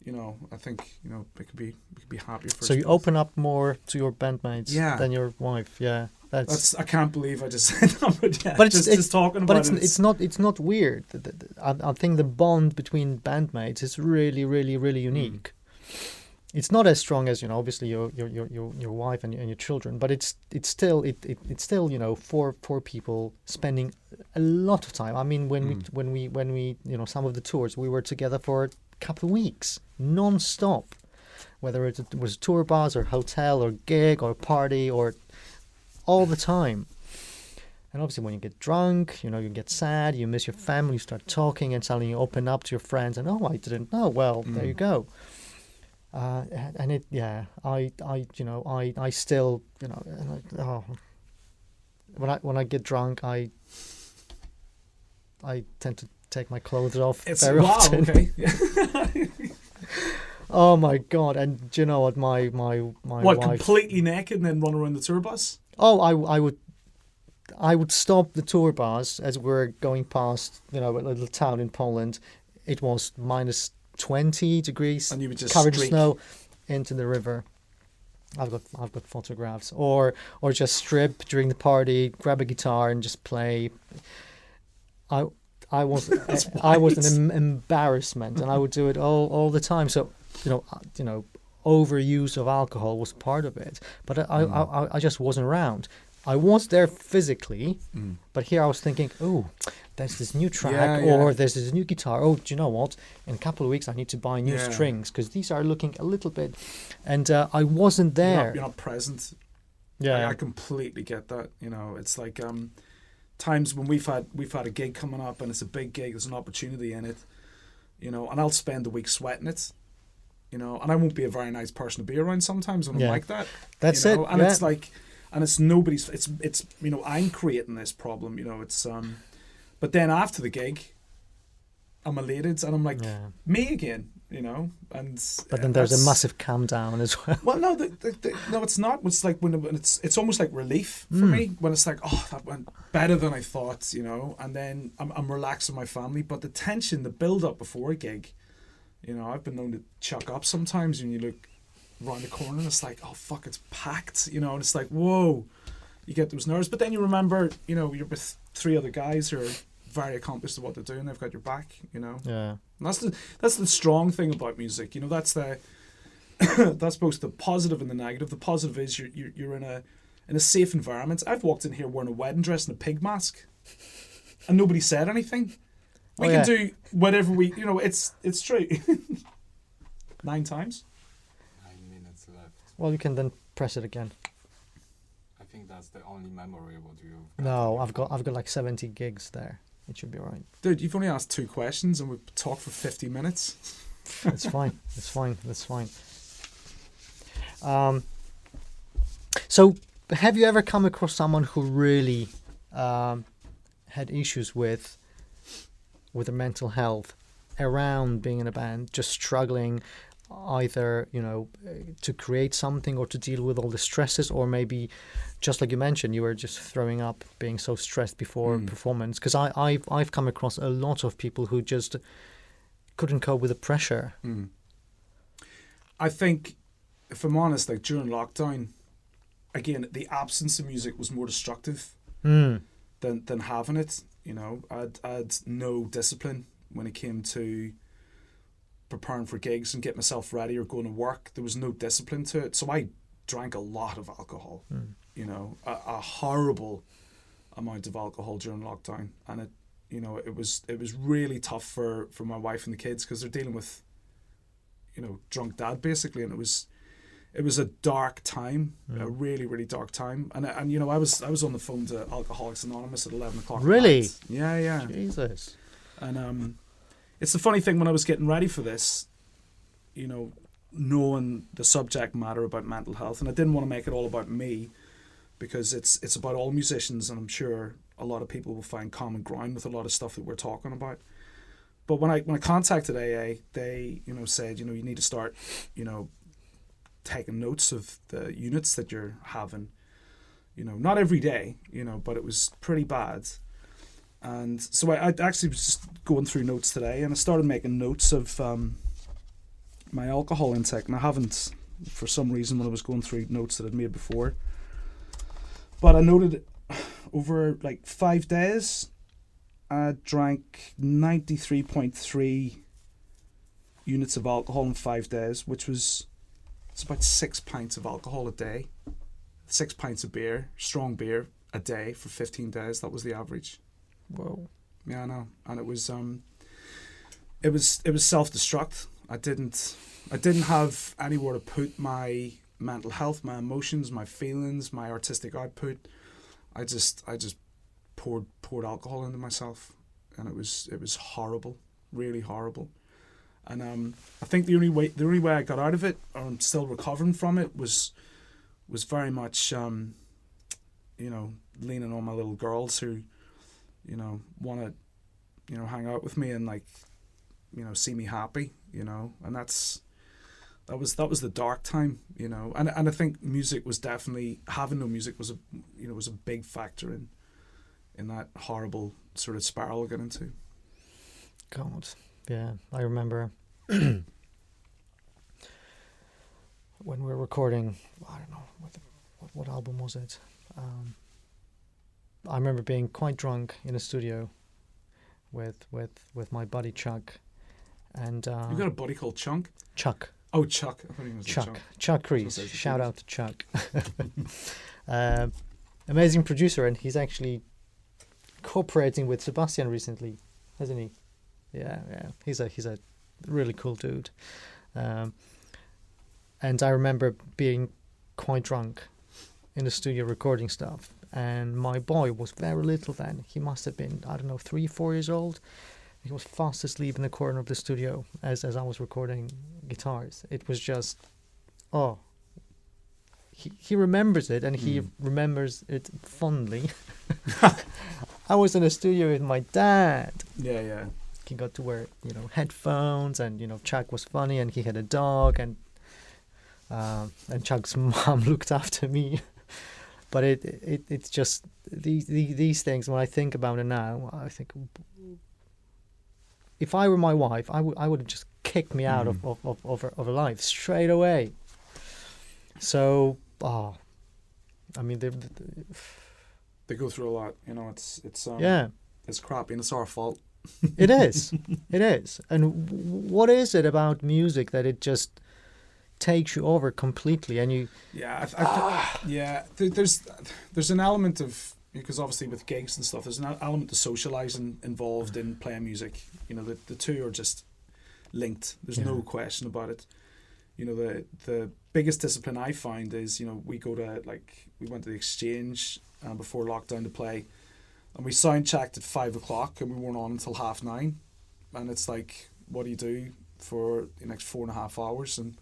Speaker 2: you know, I think, you know, we could be happier for.
Speaker 1: So you open up more to your bandmates than your wife. Yeah,
Speaker 2: that's I can't believe I just said that, but yeah,
Speaker 1: but it's
Speaker 2: just talking about it.
Speaker 1: It's not weird. I think the bond between bandmates is really, really, really unique. It's not as strong as, you know, obviously your wife and your children, but it's still you know, four people spending a lot of time. I mean, when we you know, some of the tours, we were together for a couple of weeks non-stop, whether it was tour bus or hotel or gig or party or all the time. And obviously when you get drunk, you know, you get sad, you miss your family, you start talking, and suddenly you open up to your friends, and I didn't know. Well, there you go. And it, yeah, I still, you know, when I get drunk, I tend to take my clothes off very often.
Speaker 2: Okay.
Speaker 1: Oh my God! And do you know what, my wife,
Speaker 2: completely naked and then run around the tour bus?
Speaker 1: Oh, I would stop the tour bus as we're going past, you know, a little town in Poland. It was minus 20 degrees,
Speaker 2: and you would just
Speaker 1: covered in snow, into the river. I've got photographs, or just strip during the party, grab a guitar and just play. I was an embarrassment, and I would do it all the time. So you know, overuse of alcohol was part of it, but I just wasn't around. I was there physically, but here I was thinking, oh, there's this new track, or there's this new guitar. Oh, do you know what? In a couple of weeks, I need to buy new strings, because these are looking a little bit. And I wasn't there.
Speaker 2: You're not present.
Speaker 1: Yeah,
Speaker 2: I completely get that. You know, it's like times when we've had a gig coming up, and it's a big gig. There's an opportunity in it, you know, and I'll spend the week sweating it. You know, and I won't be a very nice person to be around sometimes when I'm like that.
Speaker 1: That's
Speaker 2: you know?
Speaker 1: it.
Speaker 2: And it's like. And it's nobody's. It's you know, I'm creating this problem. You know, it's but then after the gig, I'm elated and I'm like, me again. You know, and
Speaker 1: but then there's a massive calm down as well.
Speaker 2: Well, no, no, it's not. It's like when it's almost like relief for me when it's like, oh, that went better than I thought. You know, and then I'm relaxed with my family. But the tension, the build up before a gig, you know, I've been known to chuck up sometimes when you look around the corner and it's like, oh fuck, it's packed, you know, and it's like, whoa, you get those nerves. But then you remember, you know, you're with three other guys who are very accomplished at what they're doing. They've got your back, you know.
Speaker 1: Yeah.
Speaker 2: And that's the strong thing about music. You know, that's the that's both the positive and the negative. The positive is you're in a safe environment. I've walked in here wearing a wedding dress and a pig mask, and nobody said anything. We can do whatever we, you know. It's true. 9 times.
Speaker 3: 9 minutes left.
Speaker 1: Well, you can then press it again.
Speaker 3: I think that's the only memory what you.
Speaker 1: No, I've got like 70 gigs there. It should be all right.
Speaker 2: Dude, you've only asked 2 questions and we've talked for 50 minutes.
Speaker 1: It's fine. It's fine. That's fine. So, have you ever come across someone who really had issues with their mental health around being in a band, just struggling either, you know, to create something or to deal with all the stresses, or maybe, just like you mentioned, you were just throwing up, being so stressed before performance? Because I've come across a lot of people who just couldn't cope with the pressure.
Speaker 2: I think, if I'm honest, like during lockdown, again, the absence of music was more destructive than having it. You know, I'd no discipline when it came to preparing for gigs and get myself ready or going to work. There was no discipline to it, so I drank a lot of alcohol. You know, a horrible amount of alcohol during lockdown, and it, you know, it was really tough for my wife and the kids because they're dealing with, you know, drunk dad basically, and it was a dark time, a really, really dark time. And you know, I was on the phone to Alcoholics Anonymous at 11 o'clock.
Speaker 1: Really?
Speaker 2: Yeah.
Speaker 1: Jesus.
Speaker 2: And it's the funny thing, when I was getting ready for this, you know, knowing the subject matter about mental health, and I didn't want to make it all about me, because it's about all musicians, and I'm sure a lot of people will find common ground with a lot of stuff that we're talking about. But when I contacted AA, they, you know, said, you know, you need to start, you know, taking notes of the units that you're having, you know, not every day, you know, but it was pretty bad. And so I actually was just going through notes today, and I started making notes of my alcohol intake, and I haven't, for some reason, when I was going through notes that I'd made before. But I noted over like 5 days, I drank 93.3 units of alcohol in 5 days, which was, it's about 6 pints of alcohol a day. 6 pints of beer, strong beer, a day for 15 days. That was the average.
Speaker 1: Whoa.
Speaker 2: Yeah, I know. And it was self-destruct. I didn't have anywhere to put my mental health, my emotions, my feelings, my artistic output. I just poured alcohol into myself, and it was horrible, really horrible. And I think the only way I got out of it, or I'm still recovering from it, was very much you know, leaning on my little girls who, you know, want to, you know, hang out with me and, like, you know, see me happy, you know. And that was the dark time, you know. And I think music was definitely, having no music was a big factor in that horrible sort of spiral I got into.
Speaker 1: God, yeah, I remember when we were recording, I don't know, what album was it? I remember being quite drunk in a studio with my buddy Chuck, and
Speaker 2: you got a buddy called Chunk?
Speaker 1: Chuck.
Speaker 2: Oh, Chuck. I thought he was
Speaker 1: Chuck Rees. Shout out to Chuck. Amazing producer, and he's actually cooperating with Sebastian recently, hasn't he? Yeah. He's a really cool dude. And I remember being quite drunk in the studio recording stuff, and my boy was very little then. He must have been, I don't know, 3-4 years old. He was fast asleep in the corner of the studio as I was recording guitars. It was just, he remembers it, and he remembers it fondly. I was in a studio with my dad.
Speaker 2: Yeah.
Speaker 1: He got to wear, you know, headphones, and, you know, Chuck was funny, and he had a dog, and Chuck's mom looked after me. But it's just these things. When I think about it now, I think, if I were my wife, I would have just kicked me out of her life straight away. So, I mean,
Speaker 2: they go through a lot, you know. It's
Speaker 1: yeah.
Speaker 2: It's crappy and it's our fault.
Speaker 1: It is. It is. And what is it about music that it just takes you over completely? And you,
Speaker 2: Yeah, there's an element of, because obviously with gigs and stuff, there's an element of socializing involved in playing music. You know, the two are just linked. There's no question about it. You know, the biggest discipline I find is, you know, we went to the Exchange before lockdown to play, and we sound checked at 5 o'clock and we weren't on until 9:30. And it's like, what do you do for the next 4.5 hours? And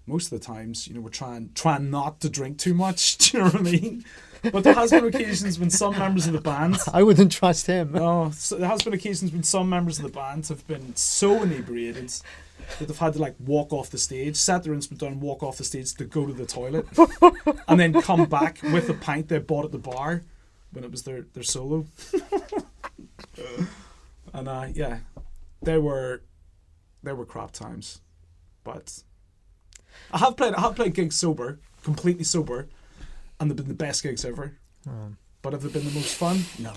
Speaker 2: most of the times, you know, we're trying not to drink too much. Do you know what I mean? But there has been occasions when some members of the band,
Speaker 1: I wouldn't trust him.
Speaker 2: no, so there has been occasions when some members of the band have been so inebriated that they've had to like walk off the stage, set their instrument down, and walk off the stage to go to the toilet, and then come back with a pint they bought at the bar when it was their solo. And yeah, they were crap times, but I have played gigs sober, completely sober, and they've been the best gigs ever. But have they been the most fun? No.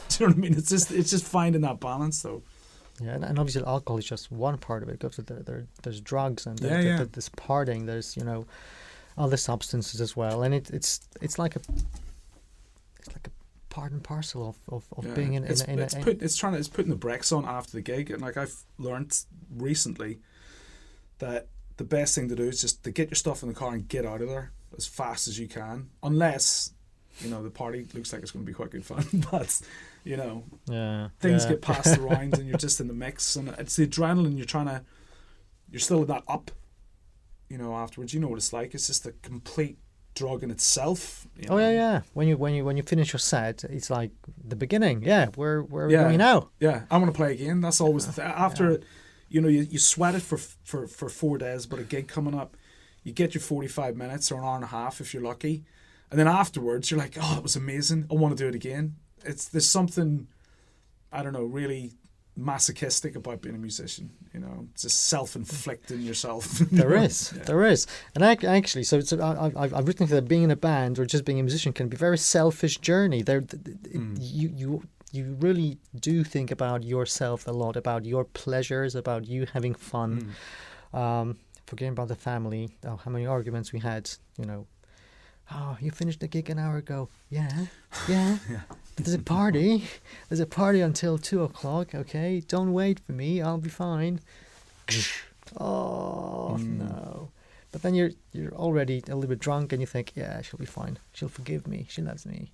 Speaker 2: Do you know what I mean? It's just finding that balance, though.
Speaker 1: Yeah, and obviously alcohol is just one part of it. Because there's drugs and there's partying. There's, you know, other substances as well, and it's like a part and parcel of being in.
Speaker 2: It's putting the brakes on after the gig, and like I've learned recently that the best thing to do is just to get your stuff in the car and get out of there as fast as you can, unless, you know, the party looks like it's going to be quite good fun. But, you know, things get passed around and you're just in the mix, and it's the adrenaline. You're still in that up, you know, afterwards. You know what it's like. It's just a complete drug in itself. You know?
Speaker 1: Yeah. When you finish your set, it's like the beginning. Yeah, where are we going now?
Speaker 2: Yeah, I want to play again. That's always after it. You know, you sweat it for 4 days, but a gig coming up, you get your 45 minutes or an hour and a half if you're lucky, and then afterwards you're like, oh, it was amazing. I want to do it again. There's something, I don't know, really masochistic about being a musician. You know, it's just self-inflicting yourself.
Speaker 1: There is, and actually, so I've written that being in a band or just being a musician can be a very selfish journey. You really do think about yourself a lot, about your pleasures, about you having fun, forgetting about the family. Oh, how many arguments we had, you know. Oh, you finished the gig an hour ago. Yeah. But there's a party. There's a party until 2 o'clock, okay? Don't wait for me. I'll be fine. Oh, no. But then you're already a little bit drunk and you think, yeah, she'll be fine. She'll forgive me. She loves me.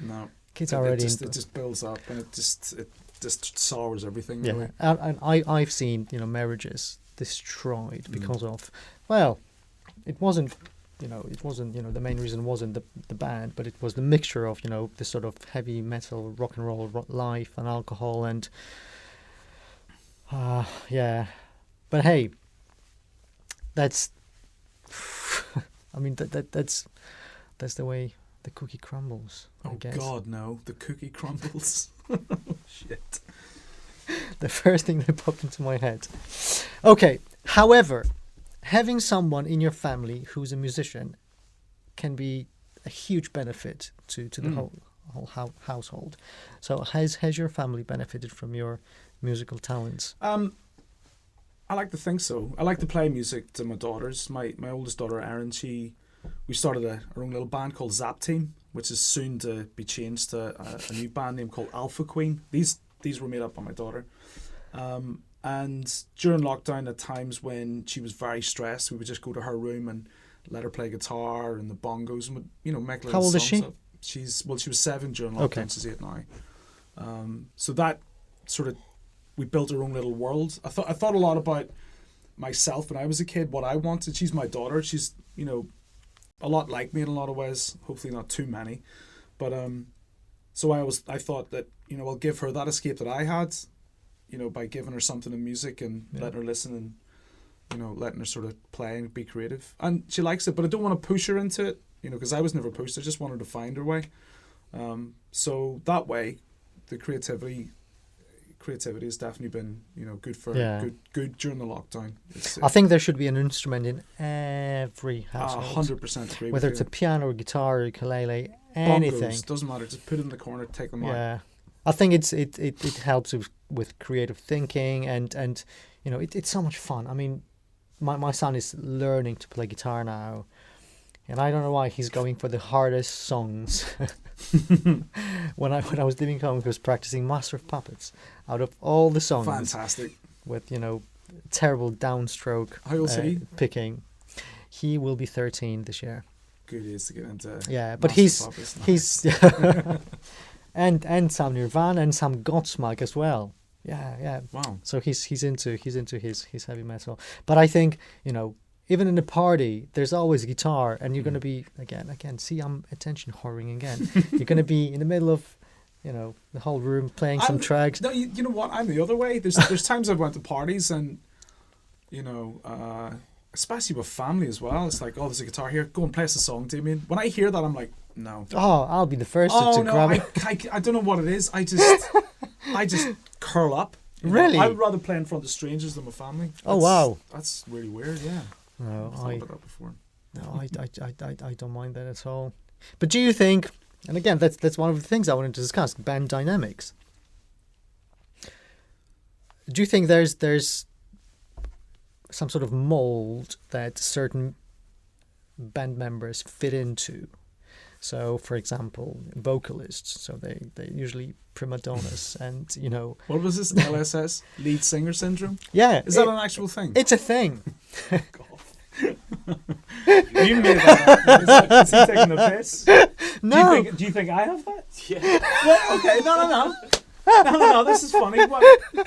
Speaker 2: No.
Speaker 1: Kids already.
Speaker 2: It just builds up and it just sours everything.
Speaker 1: Yeah,
Speaker 2: really.
Speaker 1: and I've seen, you know, marriages destroyed because of, well, it wasn't, you know, the main reason wasn't the band, but it was the mixture of, you know, this sort of heavy metal, rock and roll life and alcohol and, yeah, but hey, that's, I mean that's the way the cookie crumbles. I guess.
Speaker 2: God, no! The cookie crumbles. Shit.
Speaker 1: The first thing that popped into my head. Okay. However, having someone in your family who's a musician can be a huge benefit to the whole household. So has your family benefited from your musical talents?
Speaker 2: I like to think so. I like to play music to my daughters. My oldest daughter, Erin, we started our own little band called Zap Team, which is soon to be changed to a new band name called Alpha Queen. These were made up by my daughter. And during lockdown, at times when she was very stressed, we would just go to her room and let her play guitar and the bongos and would, you know, make little songs.
Speaker 1: How old is she?
Speaker 2: Up. She was 7 during lockdown. Okay. She's 8 now. So that sort of, we built our own little world. I thought a lot about myself when I was a kid, what I wanted. She's my daughter. She's, you know, a lot like me in a lot of ways. Hopefully not too many, but so I thought that, you know, I'll give her that escape that I had, you know, by giving her something in music and letting her listen and, you know, letting her sort of play and be creative. And she likes it, but I don't want to push her into it, you know, because I was never pushed. I just wanted to find her way. So that way, the creativity has definitely been, you know, good for good during the lockdown.
Speaker 1: I think there should be an instrument in every household.
Speaker 2: 100% agree.
Speaker 1: Whether
Speaker 2: with
Speaker 1: it's
Speaker 2: you.
Speaker 1: a piano or guitar or ukulele, anything.
Speaker 2: Bongos, doesn't matter. Just put it in the corner, take them out.
Speaker 1: Yeah, I think it helps with creative thinking and you know it's so much fun. I mean, my son is learning to play guitar now, and I don't know why he's going for the hardest songs. when I was leaving home, he was practicing Master of Puppets out of all the songs.
Speaker 2: Fantastic.
Speaker 1: With terrible downstroke.
Speaker 2: How old is he?
Speaker 1: Picking. He will be 13 this year.
Speaker 2: Good age to get into.
Speaker 1: Yeah, but
Speaker 2: Master of Puppets.
Speaker 1: he's and some Nirvana and some Godsmack as well. Yeah.
Speaker 2: Wow.
Speaker 1: So he's into his heavy metal. But I think, even in a party, there's always a guitar, and you're gonna be again. See, I'm attention whoring again. You're gonna be in the middle of, the whole room playing some tracks.
Speaker 2: No, you know what? I'm the other way. There's times I've went to parties and, especially with family as well. It's like, oh, there's a guitar here. Go and play us a song, Damian. When I hear that, I'm like, no.
Speaker 1: Oh, I'll be the first to grab it.
Speaker 2: I don't know what it is. I just curl up.
Speaker 1: Really?
Speaker 2: I would rather play in front of strangers than my family.
Speaker 1: Oh, wow.
Speaker 2: That's really weird. Yeah.
Speaker 1: No,
Speaker 2: I've thought about that before.
Speaker 1: No, I don't mind that at all. But do you think? And again, that's one of the things I wanted to discuss: band dynamics. Do you think there's some sort of mold that certain band members fit into? So, for example, vocalists. So they usually prima donnas, and
Speaker 2: What was this? LSS, lead singer syndrome.
Speaker 1: Yeah,
Speaker 2: is that an actual thing?
Speaker 1: It's a thing.
Speaker 2: You made that up. Is he taking the piss?
Speaker 1: No.
Speaker 2: Do you think I have that?
Speaker 3: Yeah.
Speaker 2: Well, okay, no. This is funny. What?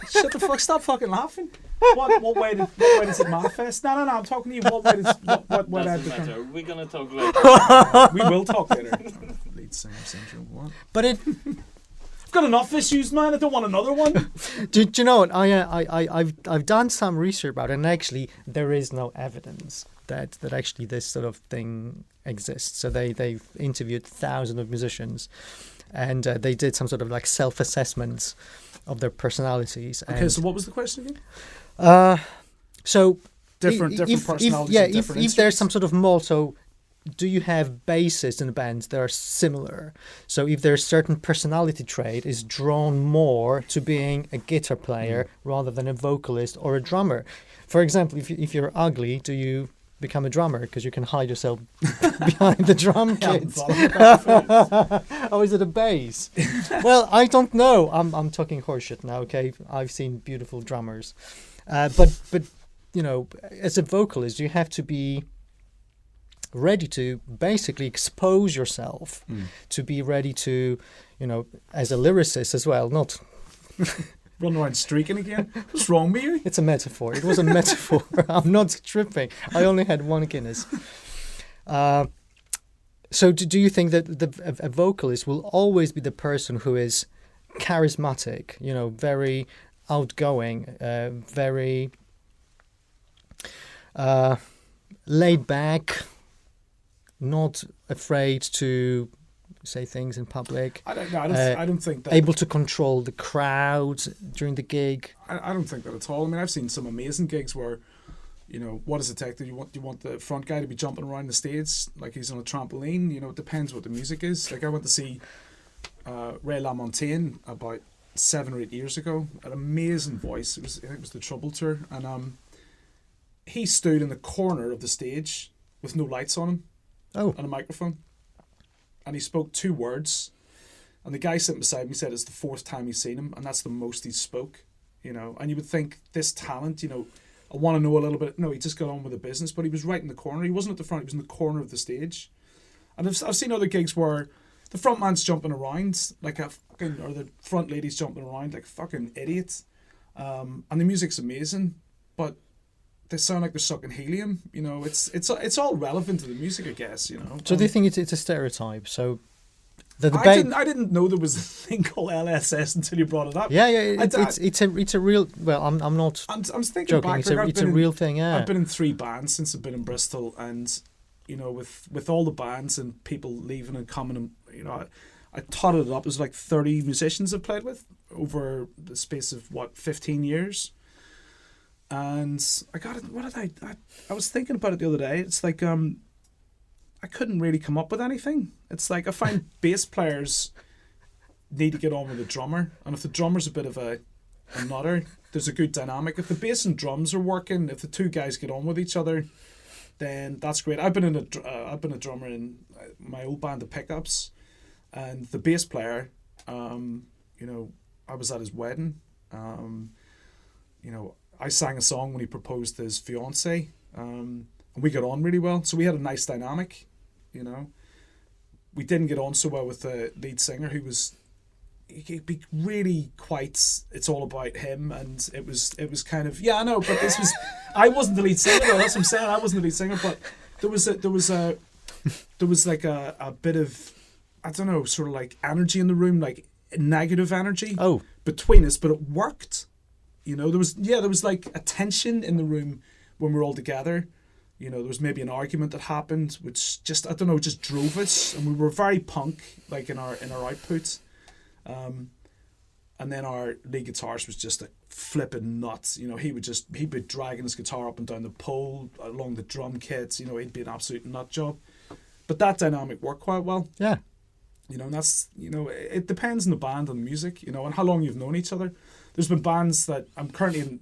Speaker 2: Shut the fuck! Stop fucking laughing. What way does it manifest? No. I'm talking to you. What way does what way
Speaker 3: Doesn't
Speaker 2: that
Speaker 3: matter. We're gonna talk later.
Speaker 2: We will talk later. Lead singer syndrome. What?
Speaker 1: But
Speaker 2: I've got enough issues, man. I don't want another one.
Speaker 1: do you know what? I've done some research about it, and actually there is no evidence that actually this sort of thing exists. So they've interviewed thousands of musicians, and they did some sort of like self-assessments of their personalities.
Speaker 2: Okay, so what was the question again?
Speaker 1: So
Speaker 2: different personalities.
Speaker 1: If there's some sort of mold, so do you have bassists in bands that are similar? So if there's certain personality trait is drawn more to being a guitar player rather than a vocalist or a drummer. For example, if you're ugly, do you become a drummer because you can hide yourself behind the drum kit? Or is it a bass? Well, I don't know. I'm talking horseshit now. Okay, I've seen beautiful drummers, but as a vocalist, you have to be ready to basically expose yourself, to be ready to, as a lyricist as well, not
Speaker 2: run around streaking again. What's wrong with you?
Speaker 1: It's a metaphor. It was a metaphor. I'm not tripping. I only had one Guinness. So do you think that a vocalist will always be the person who is charismatic, very outgoing, very laid back, not afraid to say things in public?
Speaker 2: I don't think that.
Speaker 1: Able to control the crowd during the gig?
Speaker 2: I don't think that at all. I mean, I've seen some amazing gigs where, what does it take? Do you want the front guy to be jumping around the stage like he's on a trampoline? It depends what the music is. Like I went to see Ray LaMontagne about 7 or 8 years ago. An amazing voice. I think it was the Trouble Tour, and he stood in the corner of the stage with no lights on him, and a microphone, and he spoke 2 words, and the guy sitting beside me said it's the 4th time he's seen him, and that's the most he spoke. And you would think this talent, I want to know a little bit. No, he just got on with the business, but he was right in the corner. He wasn't at the front. He was in the corner of the stage. And I've seen other gigs where the front man's jumping around or the front lady's jumping around like a fucking idiot. And the music's amazing, but they sound like they're sucking helium. It's all relevant to the music, I guess.
Speaker 1: So do you think it's a stereotype? So
Speaker 2: I didn't know there was a thing called LSS until you brought it up.
Speaker 1: Yeah. It's a real. Well, I'm not.
Speaker 2: I'm thinking
Speaker 1: joking.
Speaker 2: back.
Speaker 1: It's a real thing. Yeah.
Speaker 2: I've been in 3 bands since I've been in Bristol, and with all the bands and people leaving and coming, and I totted it up. There's like 30 musicians I've played with over the space of 15 years. And I got it. What did I was thinking about it the other day. It's like I couldn't really come up with anything. It's like I find bass players need to get on with the drummer, and if the drummer's a bit of a nutter, there's a good dynamic. If the bass and drums are working, if the two guys get on with each other, then that's great. I've been a drummer in my old band, the Pickups, and the bass player, you know, I was at his wedding. You know, I sang a song when he proposed to his fiancée, and we got on really well. So we had a nice dynamic, you know. We didn't get on so well with the lead singer, who was, he'd be really quite, it's all about him, and it was kind of, yeah, I know, but this was, I wasn't the lead singer though, that's what I'm saying, I wasn't the lead singer, but there was like a bit of, I don't know, sort of like energy in the room, like negative energy between us, but it worked. You know, there was like a tension in the room when we were all together. You know, there was maybe an argument that happened, which just, I don't know, just drove us, and we were very punk, like in our output. And then our lead guitarist was just a flipping nut. You know, he'd be dragging his guitar up and down the pole along the drum kits. You know, he'd be an absolute nut job. But that dynamic worked quite well.
Speaker 1: Yeah.
Speaker 2: You know, and that's, you know, it depends on the band and the music, you know, and how long you've known each other. There's been bands that I'm currently in,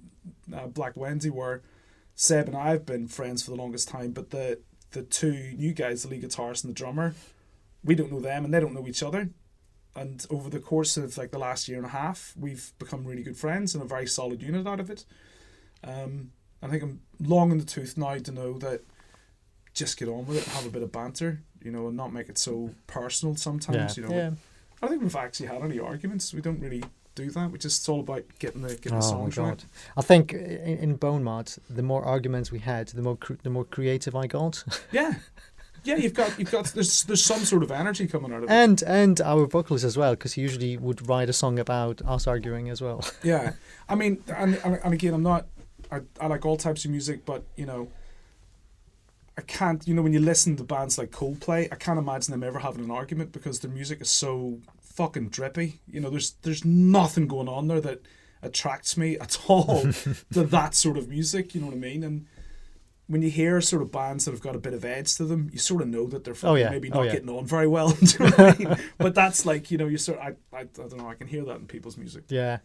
Speaker 2: Black Wendy, where Seb and I have been friends for the longest time, but the two new guys, the lead guitarist and the drummer, we don't know them and they don't know each other. And over the course of like the last year and a half, we've become really good friends and a very solid unit out of it. I think I'm long in the tooth now to know that just get on with it and have a bit of banter, you know, and not make it so personal sometimes.
Speaker 1: Yeah.
Speaker 2: You know,
Speaker 1: Yeah.
Speaker 2: I don't think we've actually had any arguments. We don't really do that. We just, it's all about getting the songs right.
Speaker 1: I think in Bone Mud, the more arguments we had, the more creative I got.
Speaker 2: Yeah. Yeah, you've got. There's some sort of energy coming out of it,
Speaker 1: and our vocalist as well, because he usually would write a song about us arguing as well.
Speaker 2: Yeah, I mean, and again, I'm not. I like all types of music, but you know, I can't. You know, when you listen to bands like Coldplay, I can't imagine them ever having an argument because their music is so fucking drippy. You know, there's nothing going on there that attracts me at all to that sort of music. You know what I mean? And when you hear sort of bands that have got a bit of edge to them, you sort of know that they're maybe not getting on very well. Do you know what I mean? But that's like, you know, you sort of, I don't know, I can hear that in people's music.
Speaker 1: Yeah.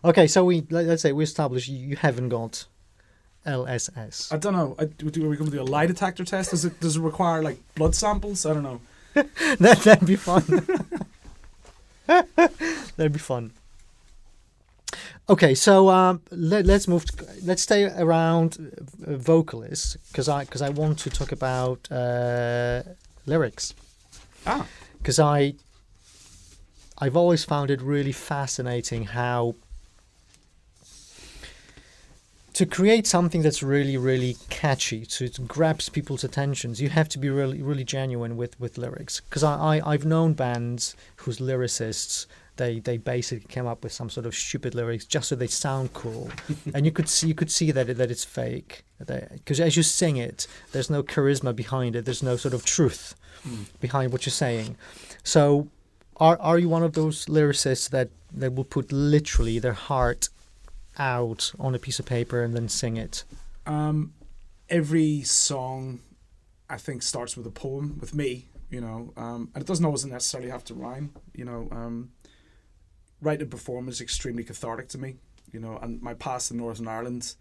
Speaker 1: Okay, so let's say we established you haven't got LSS.
Speaker 2: I don't know. Are we going to do a lie detector test? Does it require like blood samples? I don't know.
Speaker 1: That'd be fun. That'd be fun. Okay, so let's move. Let's stay around vocalists because I want to talk about lyrics. Because I've always found it really fascinating how to create something that's really, really catchy, to grabs people's attentions, you have to be really, really genuine with lyrics. Because I've known bands whose lyricists, they basically came up with some sort of stupid lyrics just so they sound cool, and you could see that it's fake. Because as you sing it, there's no charisma behind it. There's no sort of truth behind what you're saying. So, are you one of those lyricists that will put literally their heart out on a piece of paper and then sing it?
Speaker 2: Every song, I think, starts with a poem with me. You know, and it doesn't always necessarily have to rhyme. You know. Writing and performing is extremely cathartic to me, you know, and my past in Northern Ireland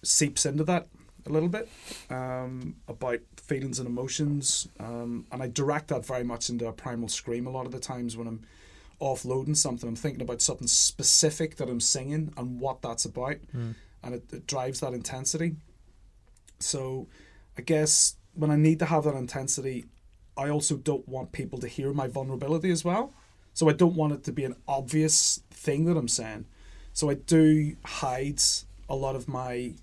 Speaker 2: seeps into that a little bit, about feelings and emotions, and I direct that very much into a primal scream a lot of the times when I'm offloading something. I'm thinking about something specific that I'm singing and what that's about, and it drives that intensity. So I guess when I need to have that intensity, I also don't want people to hear my vulnerability as well. So I don't want it to be an obvious thing that I'm saying. So I do hide a lot of my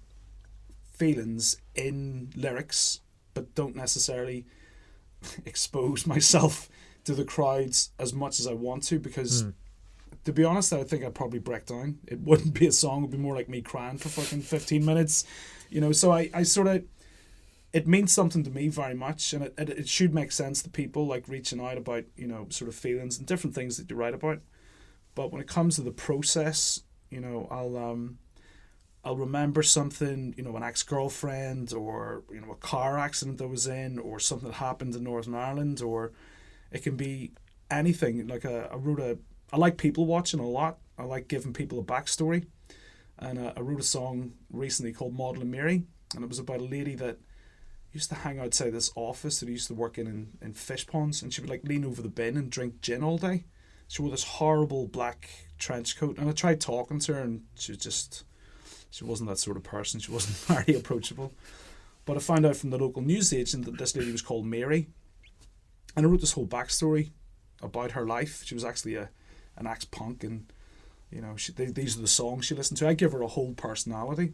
Speaker 2: feelings in lyrics, but don't necessarily expose myself to the crowds as much as I want to, because to be honest, I think I'd probably break down. It wouldn't be a song, it would be more like me crying for fucking 15 minutes. You know, so I sort of, it means something to me very much, and it should make sense to people, like reaching out about, you know, sort of feelings and different things that you write about. But when it comes to the process, you know, I'll remember something, you know, an ex-girlfriend, or, you know, a car accident I was in, or something that happened in Northern Ireland, or it can be anything. Like I like people watching a lot. I like giving people a backstory. And I wrote a song recently called Maudlin Mary, and it was about a lady that used to hang outside this office that I used to work in fish ponds, and she would like lean over the bin and drink gin all day. She wore this horrible black trench coat, and I tried talking to her, and she wasn't that sort of person. She wasn't very approachable. But I found out from the local news agent that this lady was called Mary, and I wrote this whole backstory about her life. She was actually an ex-punk, and you know, these are the songs she listened to. I give her a whole personality,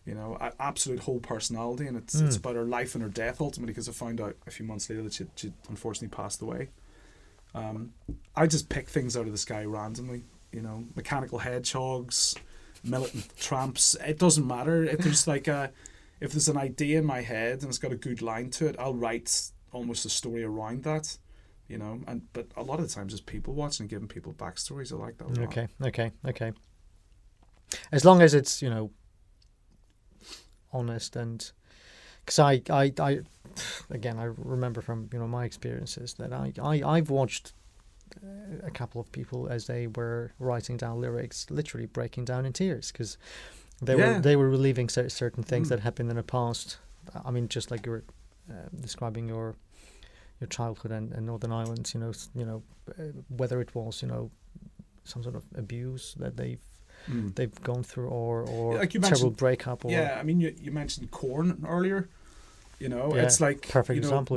Speaker 2: you know, an absolute whole personality, and it's about her life and her death ultimately, because I found out a few months later that she'd unfortunately passed away. I just pick things out of the sky randomly, you know, mechanical hedgehogs, militant tramps. It doesn't matter if there's if there's an idea in my head and it's got a good line to it, I'll write almost a story around that. You know, but a lot of the times it's people watching and giving people backstories. I like that a lot. Okay. As long as it's, you know, honest, and because I again, I remember from, you know, my experiences that I've watched a couple of people as they were writing down lyrics, literally breaking down in tears because they were reliving certain things that happened in the past. I mean, just like you were describing your childhood and Northern Ireland, you know, whether it was, you know, some sort of abuse that they've gone through, or like terrible breakup. Or, I mean, you mentioned Korn earlier. You know, it's like
Speaker 1: perfect example.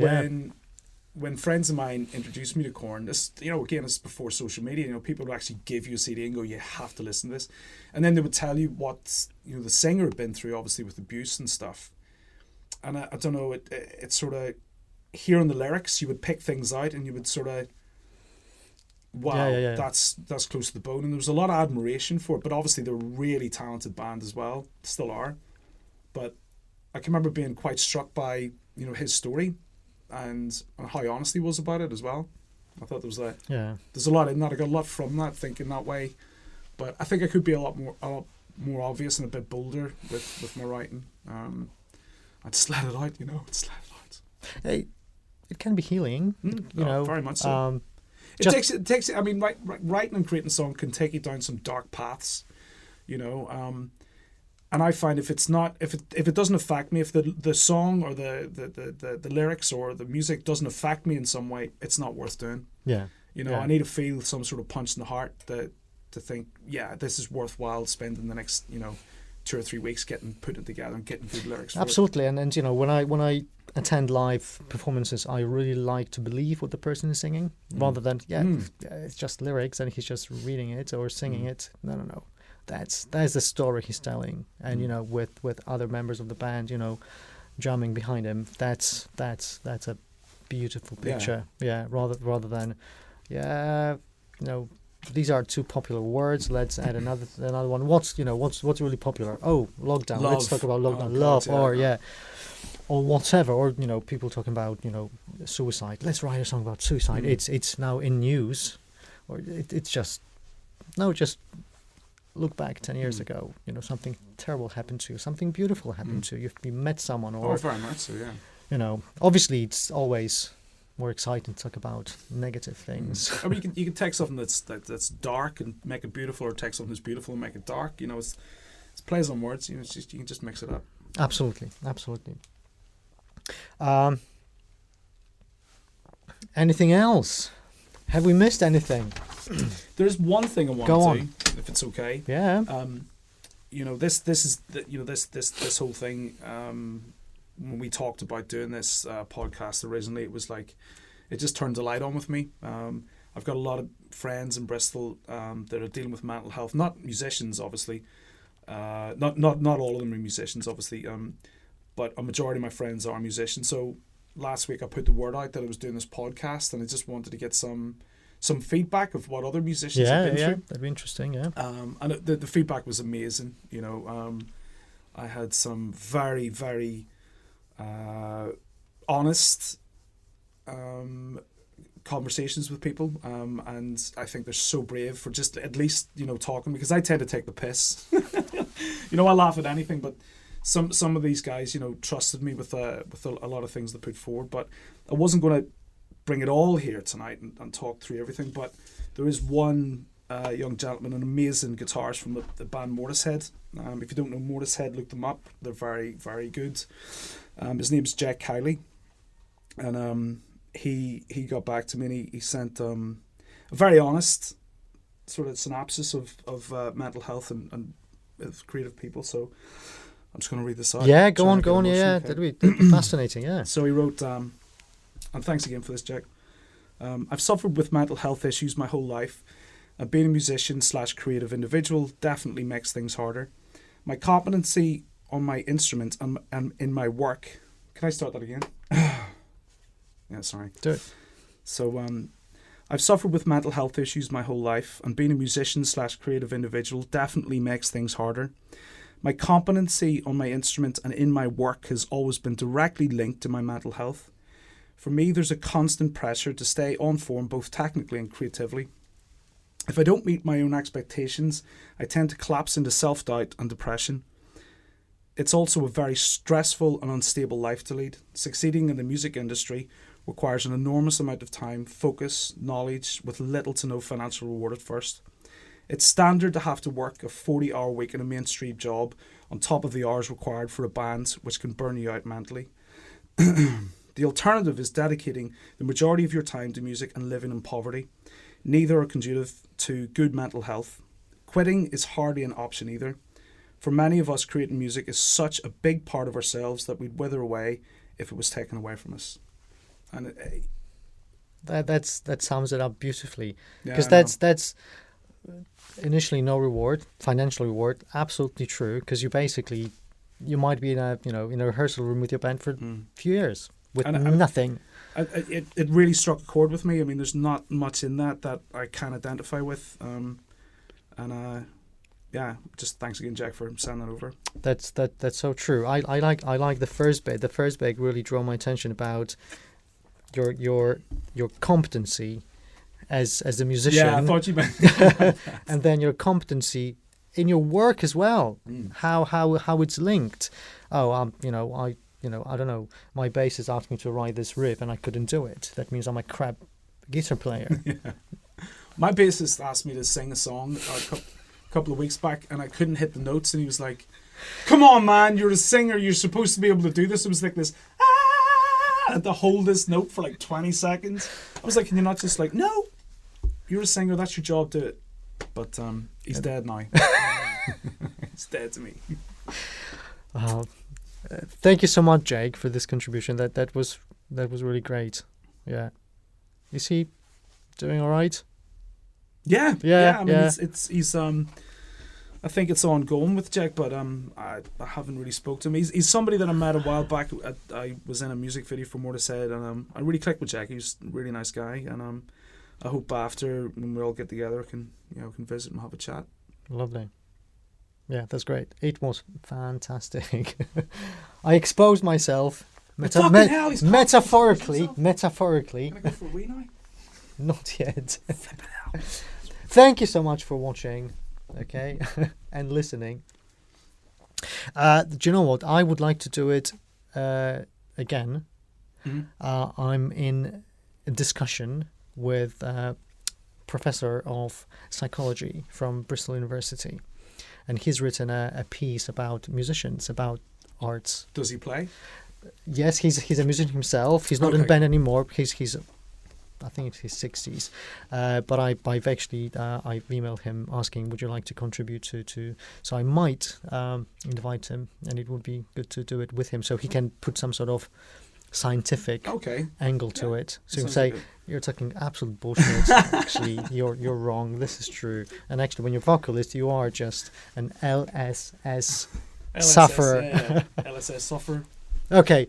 Speaker 2: When friends of mine introduced me to Korn, this, you know, again, it's before social media. You know, people would actually give you a CD and go, "You have to listen to this," and then they would tell you what, you know, the singer had been through, obviously with abuse and stuff. And I don't know, it sort of, hearing the lyrics, you would pick things out and you would sort of, wow, that's close to the bone. And there was a lot of admiration for it, but obviously they're a really talented band as well, still are. But I can remember being quite struck by, you know, his story and how honest he was about it as well. I thought there's a lot in that. I got a lot from that, thinking that way. But I think I could be a lot more obvious and a bit bolder with my writing. I just let it out, you know,
Speaker 1: Hey, it can be healing, you know.
Speaker 2: Very much so. It takes. I mean, writing and creating a song can take you down some dark paths, you know. And I find if it doesn't affect me, if the song or the lyrics or the music doesn't affect me in some way, it's not worth doing.
Speaker 1: Yeah.
Speaker 2: You know, I need to feel some sort of punch in the heart to think, yeah, this is worthwhile spending the next, you know, 2 or 3 weeks putting it together and getting good lyrics.
Speaker 1: Absolutely, and you know, when I attend live performances, I really like to believe what the person is singing, rather than it's just lyrics and he's just reading it or singing it. No, that's the story he's telling, and you know, with other members of the band, you know, drumming behind him. That's a beautiful picture. Yeah, rather than you know, these are 2 popular words. Let's add another one. What's really popular? Oh, lockdown.
Speaker 2: Love.
Speaker 1: Let's talk about lockdown.
Speaker 2: Oh,
Speaker 1: love,
Speaker 2: God,
Speaker 1: or whatever. Or you know, people talking about, you know, suicide. Let's write a song about suicide. It's now in news, or it's just look back 10 years ago. You know, something terrible happened to you. Something beautiful happened to you. You met someone, or
Speaker 2: very much so. Yeah.
Speaker 1: You know, obviously it's always more exciting to talk about negative things.
Speaker 2: I mean, you can take something that's dark and make it beautiful, or take something that's beautiful and make it dark. You know, it's plays on words. You know, you can just mix it up.
Speaker 1: Absolutely. Anything else? Have we missed anything?
Speaker 2: There's one thing I want to, if it's okay.
Speaker 1: Yeah.
Speaker 2: You know, this is this whole thing. When we talked about doing this podcast originally, it was like, it just turned the light on with me. I've got a lot of friends in Bristol that are dealing with mental health, not musicians, obviously. Not all of them are musicians, obviously. But a majority of my friends are musicians. So last week I put the word out that I was doing this podcast, and I just wanted to get some feedback of what other musicians have been through.
Speaker 1: That'd be interesting. Yeah.
Speaker 2: And the feedback was amazing. You know, I had some very, very honest conversations with people, and I think they're so brave for just at least, you know, talking, because I tend to take the piss. You know, I laugh at anything, but some of these guys, you know, trusted me with a lot of things they put forward, but I wasn't going to bring it all here tonight and talk through everything, but there is one young gentleman, an amazing guitarist from the band Mortishead. If you don't know Mortishead, look them up. They're very, very good. His name's Jack Kiley, and he got back to me and he sent a very honest sort of synopsis of mental health and of creative people. So I'm just going to read this out.
Speaker 1: Yeah, go on. Yeah, that'd be fascinating. Yeah.
Speaker 2: So he wrote, and thanks again for this, Jack. I've suffered with mental health issues my whole life. Being a musician / creative individual definitely makes things harder. My competency on my instrument and in my work. Can I start that again? Yeah, sorry.
Speaker 1: Do it.
Speaker 2: So I've suffered with mental health issues my whole life, and being a musician / creative individual definitely makes things harder. My competency on my instrument and in my work has always been directly linked to my mental health. For me, there's a constant pressure to stay on form both technically and creatively. If I don't meet my own expectations, I tend to collapse into self-doubt and depression. It's also a very stressful and unstable life to lead. Succeeding in the music industry requires an enormous amount of time, focus, knowledge, with little to no financial reward at first. It's standard to have to work a 40-hour week in a mainstream job on top of the hours required for a band, which can burn you out mentally. The alternative is dedicating the majority of your time to music and living in poverty. Neither are conducive to good mental health. Quitting is hardly an option either. For many of us, creating music is such a big part of ourselves that we'd wither away if it was taken away from us. And
Speaker 1: that sums it up beautifully,
Speaker 2: Yeah,
Speaker 1: because
Speaker 2: I
Speaker 1: that's initially no reward, financial reward, absolutely true. Because you might be in a rehearsal room with your band for a few years with nothing.
Speaker 2: It really struck a chord with me. I mean, there's not much in that I can identify with. Yeah, just thanks again, Jack, for sending that over.
Speaker 1: That's so true. I like the first bit. The first bit really drew my attention about your competency as a musician.
Speaker 2: Yeah, I thought you meant.
Speaker 1: And then your competency in your work as well. How it's linked. I don't know. My bassist asked me to write this riff, and I couldn't do it. That means I'm a crap guitar player.
Speaker 2: Yeah. My bassist asked me to sing a song a couple of weeks back, and I couldn't hit the notes, and he was like, "Come on, man! You're a singer. You're supposed to be able to do this." It was like this, and to hold this note for like 20 seconds. I was like, "Can you not just like, no? You're a singer. That's your job. Do it." But he's dead now. He's dead to me.
Speaker 1: Thank you so much, Jake, for this contribution. That was really great. Yeah, is he doing all right?
Speaker 2: Yeah. I mean,
Speaker 1: yeah.
Speaker 2: He's I think it's ongoing with Jake, but I haven't really spoke to him. He's somebody that I met a while back. I was in a music video for Mortishead, and I really clicked with Jake. He's a really nice guy, and I hope after when we all get together, can visit and have a chat.
Speaker 1: Lovely. Yeah, that's great. It was fantastic. I exposed myself metaphorically.
Speaker 2: Can I go for a wee now?
Speaker 1: Not yet. Thank you so much for watching, okay, and listening. Do you know what? I would like to do it again. Mm-hmm. I'm in a discussion with a professor of psychology from Bristol University, and he's written a piece about musicians, about arts.
Speaker 2: Does he play?
Speaker 1: Yes, he's a musician himself. He's not in band anymore. He's I think it's his 60s, but I've emailed him asking, would you like to contribute to so I might invite him, and it would be good to do it with him so he can put some sort of scientific angle to it. So you can say, good. You're talking absolute bullshit. Actually, you're wrong. This is true. And actually, when you're vocalist, you are just an LSS sufferer.
Speaker 2: Yeah. LSS sufferer.
Speaker 1: Okay,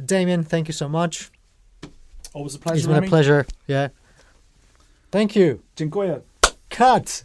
Speaker 1: Damian, thank you so much.
Speaker 2: Always a pleasure.
Speaker 1: It's been a pleasure. Yeah. Thank you.
Speaker 2: Dziękuję.
Speaker 1: Cut.